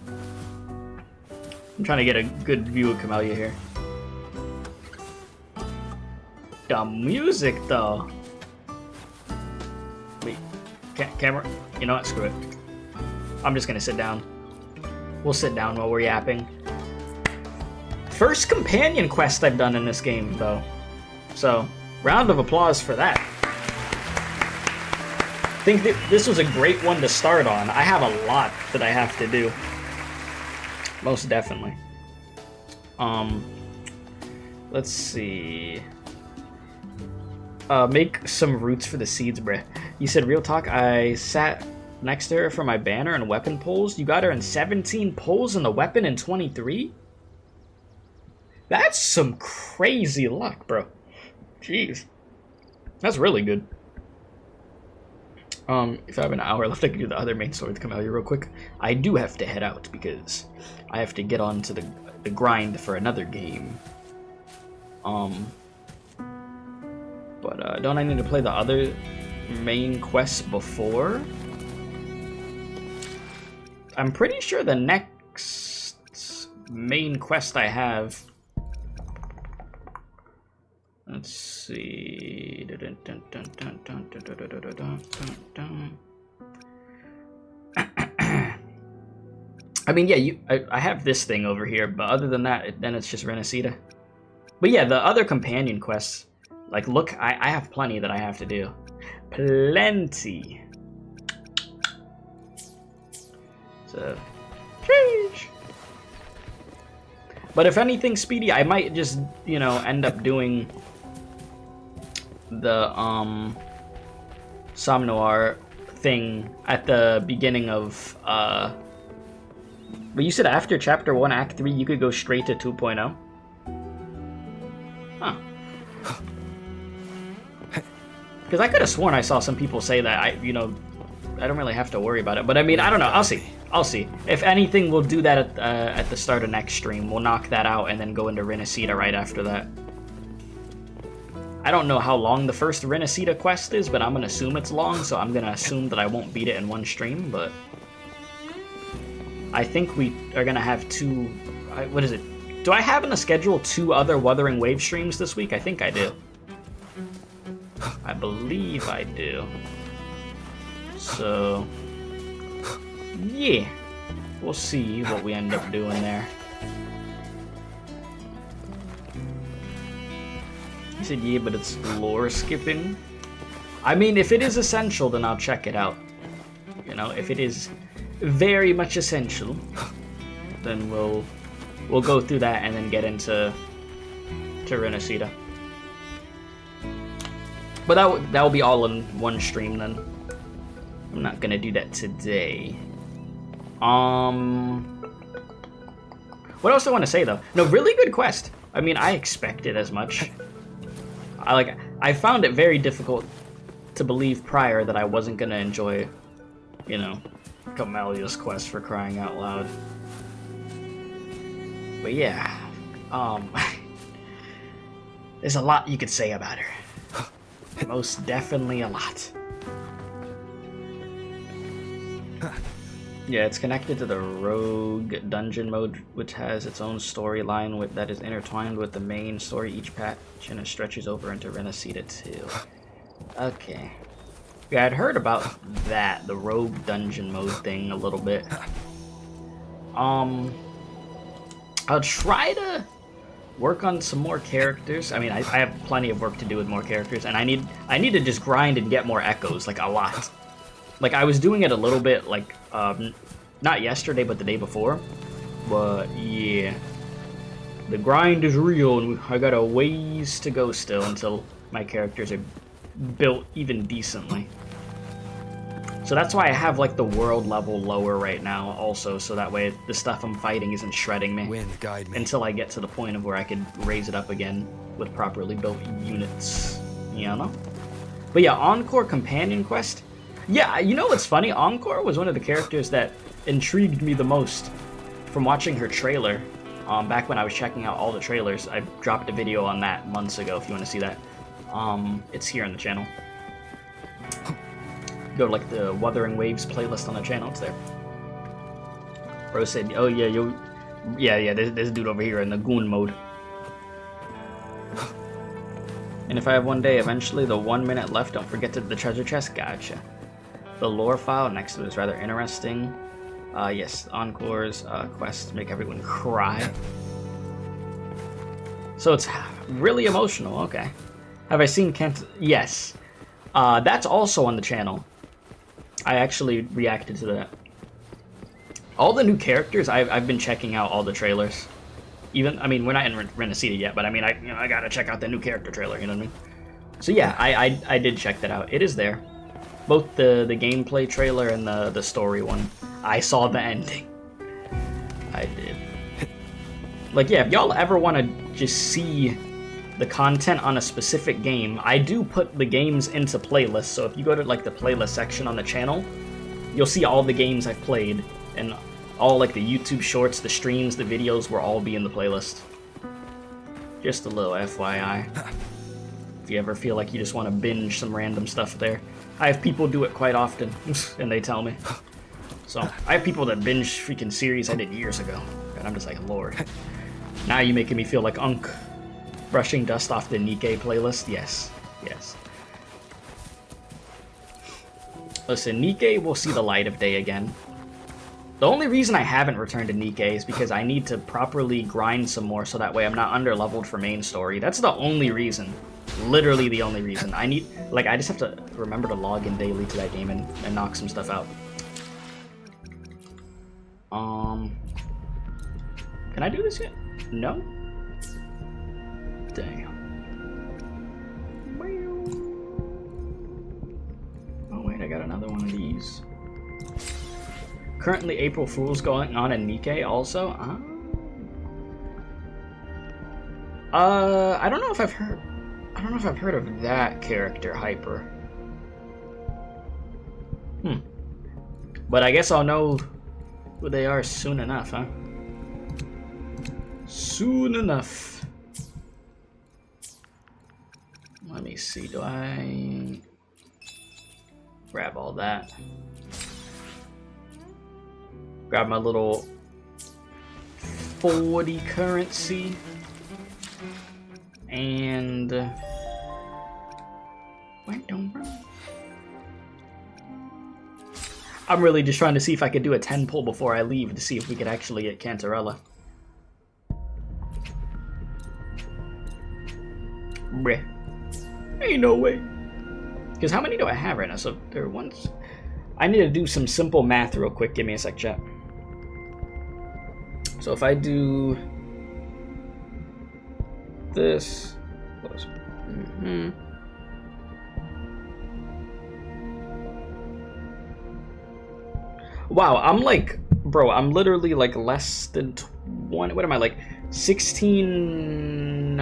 I'm trying to get a good view of Camellya here. The music, though. Wait, camera? You know what? Screw it. I'm just gonna sit down. We'll sit down while we're yapping. First companion quest I've done in this game, though. So, round of applause for that. I think that this was a great one to start on. I have a lot that I have to do. Most definitely. Let's see. Make some roots for the seeds, bruh. You said real talk. I sat next to her for my banner and weapon pulls. You got her in 17 pulls and the weapon in 23? That's some crazy luck, bro. Jeez. That's really good. If I have an hour left, I can do the other main story with Camellya real quick. I do have to head out because I have to get on to the grind for another game. But don't I need to play the other main quests before? I'm pretty sure the next main quest I have... Let's see... I mean, yeah, I have this thing over here, but other than that, then it's just Resonator. But yeah, the other companion quests, like, look, I have plenty that I have to do. Plenty. So, sheesh. But if anything, Speedy, I might just, you know, end up doing the Somnoir thing at the beginning of but you said after chapter 1 act 3 you could go straight to 2.0? Huh. Because I could have sworn I saw some people say that. I don't really have to worry about it, but I mean, I don't know. I'll see. If anything, we'll do that at the start of next stream. We'll knock that out and then go into Resonator right after that. I don't know how long the first Resonator quest is, but I'm gonna assume it's long, so I'm gonna assume that I won't beat it in one stream, but I think we are gonna have two, what is it? Do I have in the schedule 2 other Wuthering Waves streams this week? I think I do. I believe I do. So, yeah. We'll see what we end up doing there. He said, yeah, but it's lore skipping. I mean, if it is essential, then I'll check it out. You know, if it is very much essential, then we'll go through that and then get into Resonator. But that will be all in one stream then. I'm not gonna do that today. What else do I want to say though? No, really good quest. I mean, I expected as much. I found it very difficult to believe prior that I wasn't gonna enjoy, you know, Camellya's quest, for crying out loud. But yeah, there's a lot you could say about her. Most definitely a lot. Yeah, it's connected to the Rogue Dungeon mode, which has its own storyline that is intertwined with the main story each patch, and it stretches over into Resonator too. Okay. Yeah, I'd heard about that, the Rogue Dungeon mode thing, a little bit. I'll try to work on some more characters. I mean, I have plenty of work to do with more characters, and I need to just grind and get more echoes, like a lot. Like, I was doing it a little bit, like, not yesterday, but the day before. But, yeah. The grind is real, and I got a ways to go still until my characters are built even decently. So that's why I have, like, the world level lower right now, also, so that way the stuff I'm fighting isn't shredding me.
Wind, guide me.
Until I get to the point of where I could raise it up again with properly built units. You know? But yeah, Encore Companion Quest. Yeah, you know what's funny? Encore was one of the characters that intrigued me the most from watching her trailer. Back when I was checking out all the trailers, I dropped a video on that months ago if you want to see that. It's here on the channel. Go to like the Wuthering Waves playlist on the channel, it's there. Bro said, oh yeah, there's a dude over here in the goon mode. And if I have one day, eventually the 1 minute left, don't forget the treasure chest, gotcha. The lore file next to it is rather interesting. Yes, Encore's quests make everyone cry. So it's really emotional, okay. Have I seen Kent? Yes. That's also on the channel. I actually reacted to that. All the new characters, I've been checking out all the trailers. Even, I mean, we're not in Resonator yet, but I mean, I gotta check out the new character trailer, you know what I mean? So yeah, I did check that out. It is there. Both the gameplay trailer and the story one. I saw the ending. I did. Like, yeah, if y'all ever want to just see the content on a specific game, I do put the games into playlists. So if you go to like the playlist section on the channel, you'll see all the games I've played, and all like the YouTube shorts, the streams, the videos will all be in the playlist. Just a little FYI. If you ever feel like you just want to binge some random stuff there. I have people do it quite often, and they tell me. So, I have people that binge freaking series I did years ago, and I'm just like, Lord. Now you're making me feel like Unk. Brushing dust off the Nikkei playlist? Yes. Yes. Listen, Nikkei will see the light of day again. The only reason I haven't returned to Nikkei is because I need to properly grind some more so that way I'm not under-leveled for main story. That's the only reason. Literally the only reason. I just have to remember to log in daily to that game and knock some stuff out. Can I do this yet? No? Damn. Oh wait, I got another one of these. Currently April Fool's going on in Nikkei also? I don't know if I've heard of that character, Hyper. But I guess I'll know who they are soon enough, huh? Soon enough. Let me see, do I grab all that? Grab my little 40 currency and I'm really just trying to see if I could do a 10 pull before I leave to see if we could actually get Cantarella. Bleh. Ain't no way. Because how many do I have right now? So there are ones. I need to do some simple math real quick. Give me a sec, chat. So if I do this, close. Wow, I'm like, bro, I'm literally like less than 20. What am I like? 16.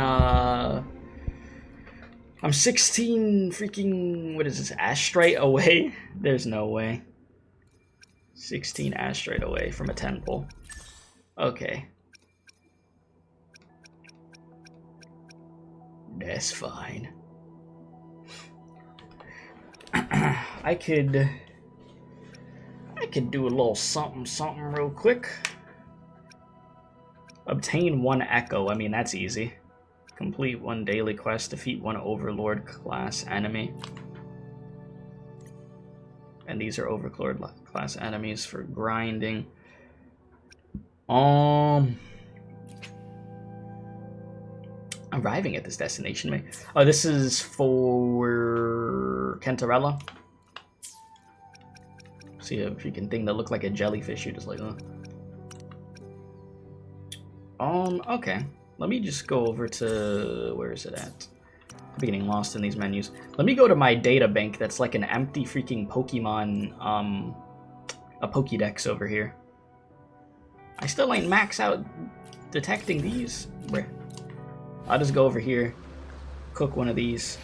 I'm 16 freaking, what is this, astrite away? There's no way. 16 astrite away from a 10 pull. Okay. That's fine. I could do a little something real quick. Obtain 1 echo. I mean, that's easy. Complete 1 daily quest, defeat 1 overlord class enemy. And these are overlord class enemies for grinding. Arriving at this destination, mate. Oh, this is for Cantarella. See a freaking thing that looked like a jellyfish. You just like, okay. Let me just go over to, where is it at? I'm getting lost in these menus. Let me go to my data bank that's like an empty freaking Pokemon, a Pokédex over here. I still ain't max out detecting these. Where? I'll just go over here, cook one of these.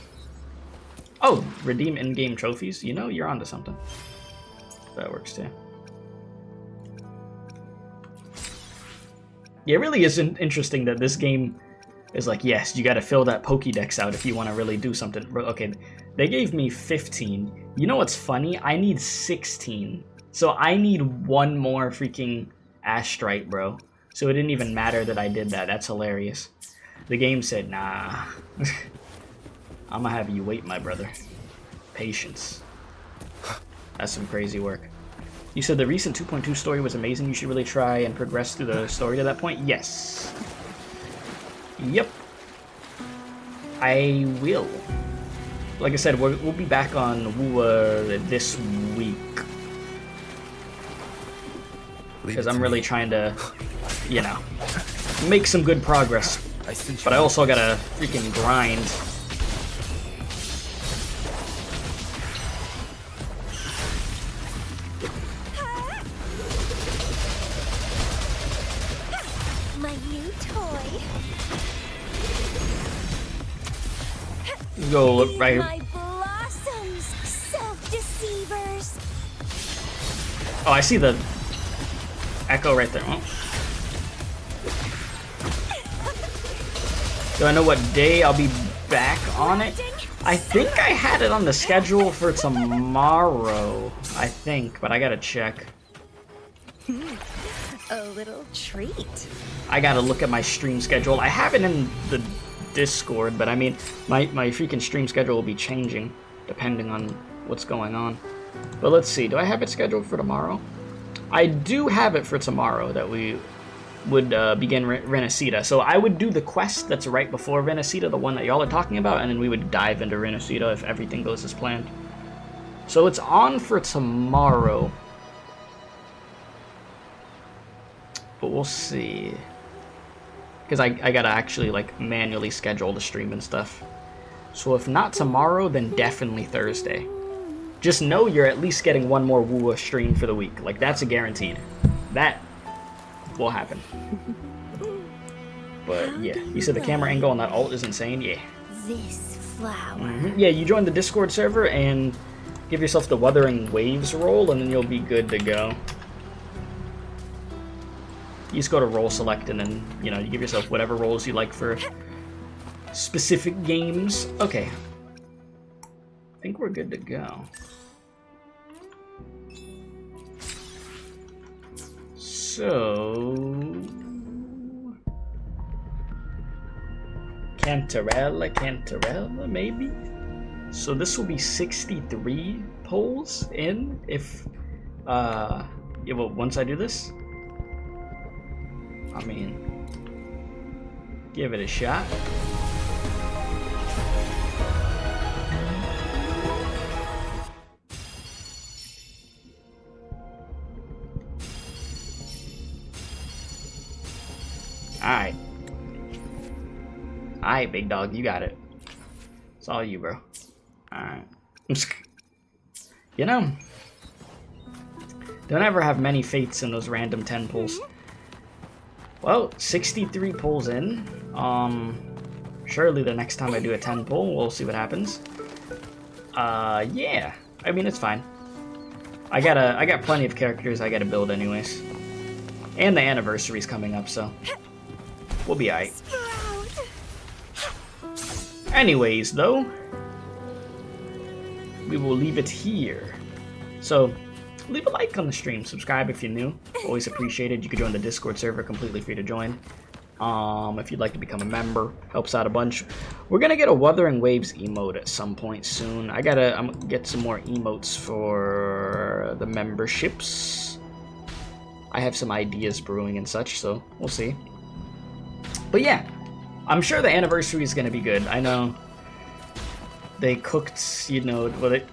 Oh, redeem in-game trophies. You know, you're onto something. That works too. Yeah, it really is interesting that this game is like, yes, you gotta fill that Pokédex out if you want to really do something. Okay, they gave me 15. You know what's funny? I need 16. So I need 1 more freaking astrite, bro. So it didn't even matter that I did that. That's hilarious. The game said, nah. I'm gonna have you wait, my brother. Patience. That's some crazy work. You said the recent 2.2 story was amazing. You should really try and progress through the story to that point. Yes. Yep. I will. Like I said, we'll be back on wuwa this week. Because I'm really trying to, you know, make some good progress. But I also gotta freaking grind. Go right here.
My blossoms, self-deceivers.
Oh, I see the echo right there. Oh. Do I know what day I'll be back on it? I think I had it on the schedule for tomorrow. I think, but I gotta check.
A little treat.
I gotta look at my stream schedule. I have it in the Discord, but I mean, my freaking stream schedule will be changing depending on what's going on. But let's see, do I have it scheduled for tomorrow? I do have it for tomorrow that we would begin Resonator. So I would do the quest that's right before Resonator, the one that y'all are talking about, and then we would dive into Resonator if everything goes as planned. So it's on for tomorrow. But we'll see. Because I gotta actually like manually schedule the stream and stuff. So if not tomorrow, then definitely Thursday. Just know you're at least getting 1 more wuwa stream for the week. Like, that's a guaranteed. That will happen. But yeah, you said the camera angle on that ult is insane. Yeah.
This flower.
Yeah, you join the Discord server and give yourself the Wuthering Waves role, and then you'll be good to go. You just go to role select, and then, you know, you give yourself whatever roles you like for specific games. Okay, I think we're good to go. So cantarella maybe. So this will be 63 pulls in if yeah, well, once I do this, I mean, give it a shot. Alright. Alright, big dog, you got it. It's all you, bro. Alright. You know, don't ever have many fates in those random 10 pulls. Well, 63 pulls in. Surely the next time I do a 10 pull, we'll see what happens. Yeah. I mean, it's fine. I got plenty of characters I gotta build anyways. And the anniversary's coming up, so we'll be alright. Anyways, though, we will leave it here. So, leave a like on the stream, subscribe if you're new. Always appreciated. You can join the Discord server, completely free to join. If you'd like to become a member, helps out a bunch. We're gonna get a Wuthering Waves emote at some point soon. I'm gonna get some more emotes for the memberships. I have some ideas brewing and such, so we'll see. But yeah, I'm sure the anniversary is gonna be good. I know they cooked, you know, with it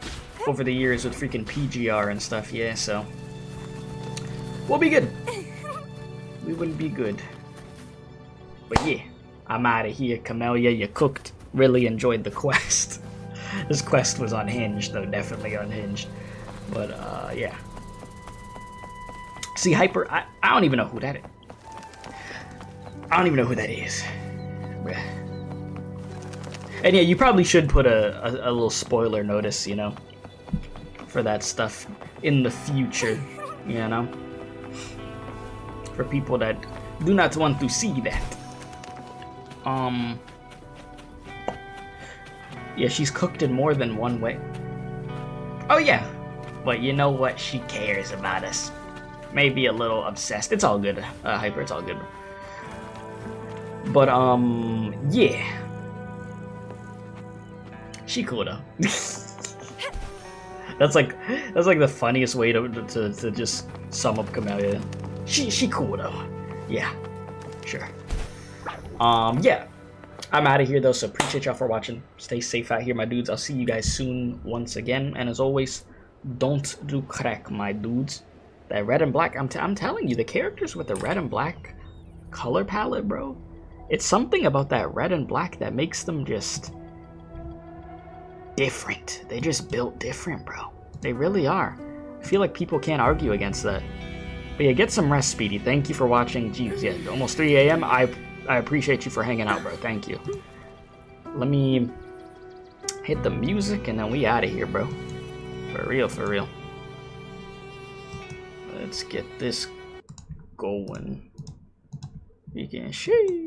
over the years with freaking PGR and stuff, yeah, so we'll be good. We will be good. But yeah, I'm out of here, Camellya. You cooked. Really enjoyed the quest. This quest was unhinged, though, definitely unhinged. But yeah. See, Hyper, I don't even know who that is. I don't even know who that is. And yeah, you probably should put a little spoiler notice, you know, for that stuff in the future, you know, for people that do not want to see that. Yeah, she's cooked in more than one way. Oh yeah, but you know what? She cares about us. Maybe a little obsessed. It's all good, Hyper. It's all good. But yeah, she cool though. That's like the funniest way to just sum up Camellya. She cool though. Yeah, sure. Yeah, I'm out of here though, so appreciate y'all for watching. Stay safe out here, my dudes. I'll see you guys soon once again, and as always, don't do crack, my dudes. That red and black, I'm telling you, the characters with the red and black color palette, bro, it's something about that red and black that makes them just different. They just built different, bro. They really are. I feel like people can't argue against that. But yeah, get some rest, Speedy. Thank you for watching. Jeez, yeah, almost 3 a.m. I appreciate you for hanging out, bro. Thank you. Let me hit the music and then we out of here, bro. For real, for real. Let's get this going. We can see.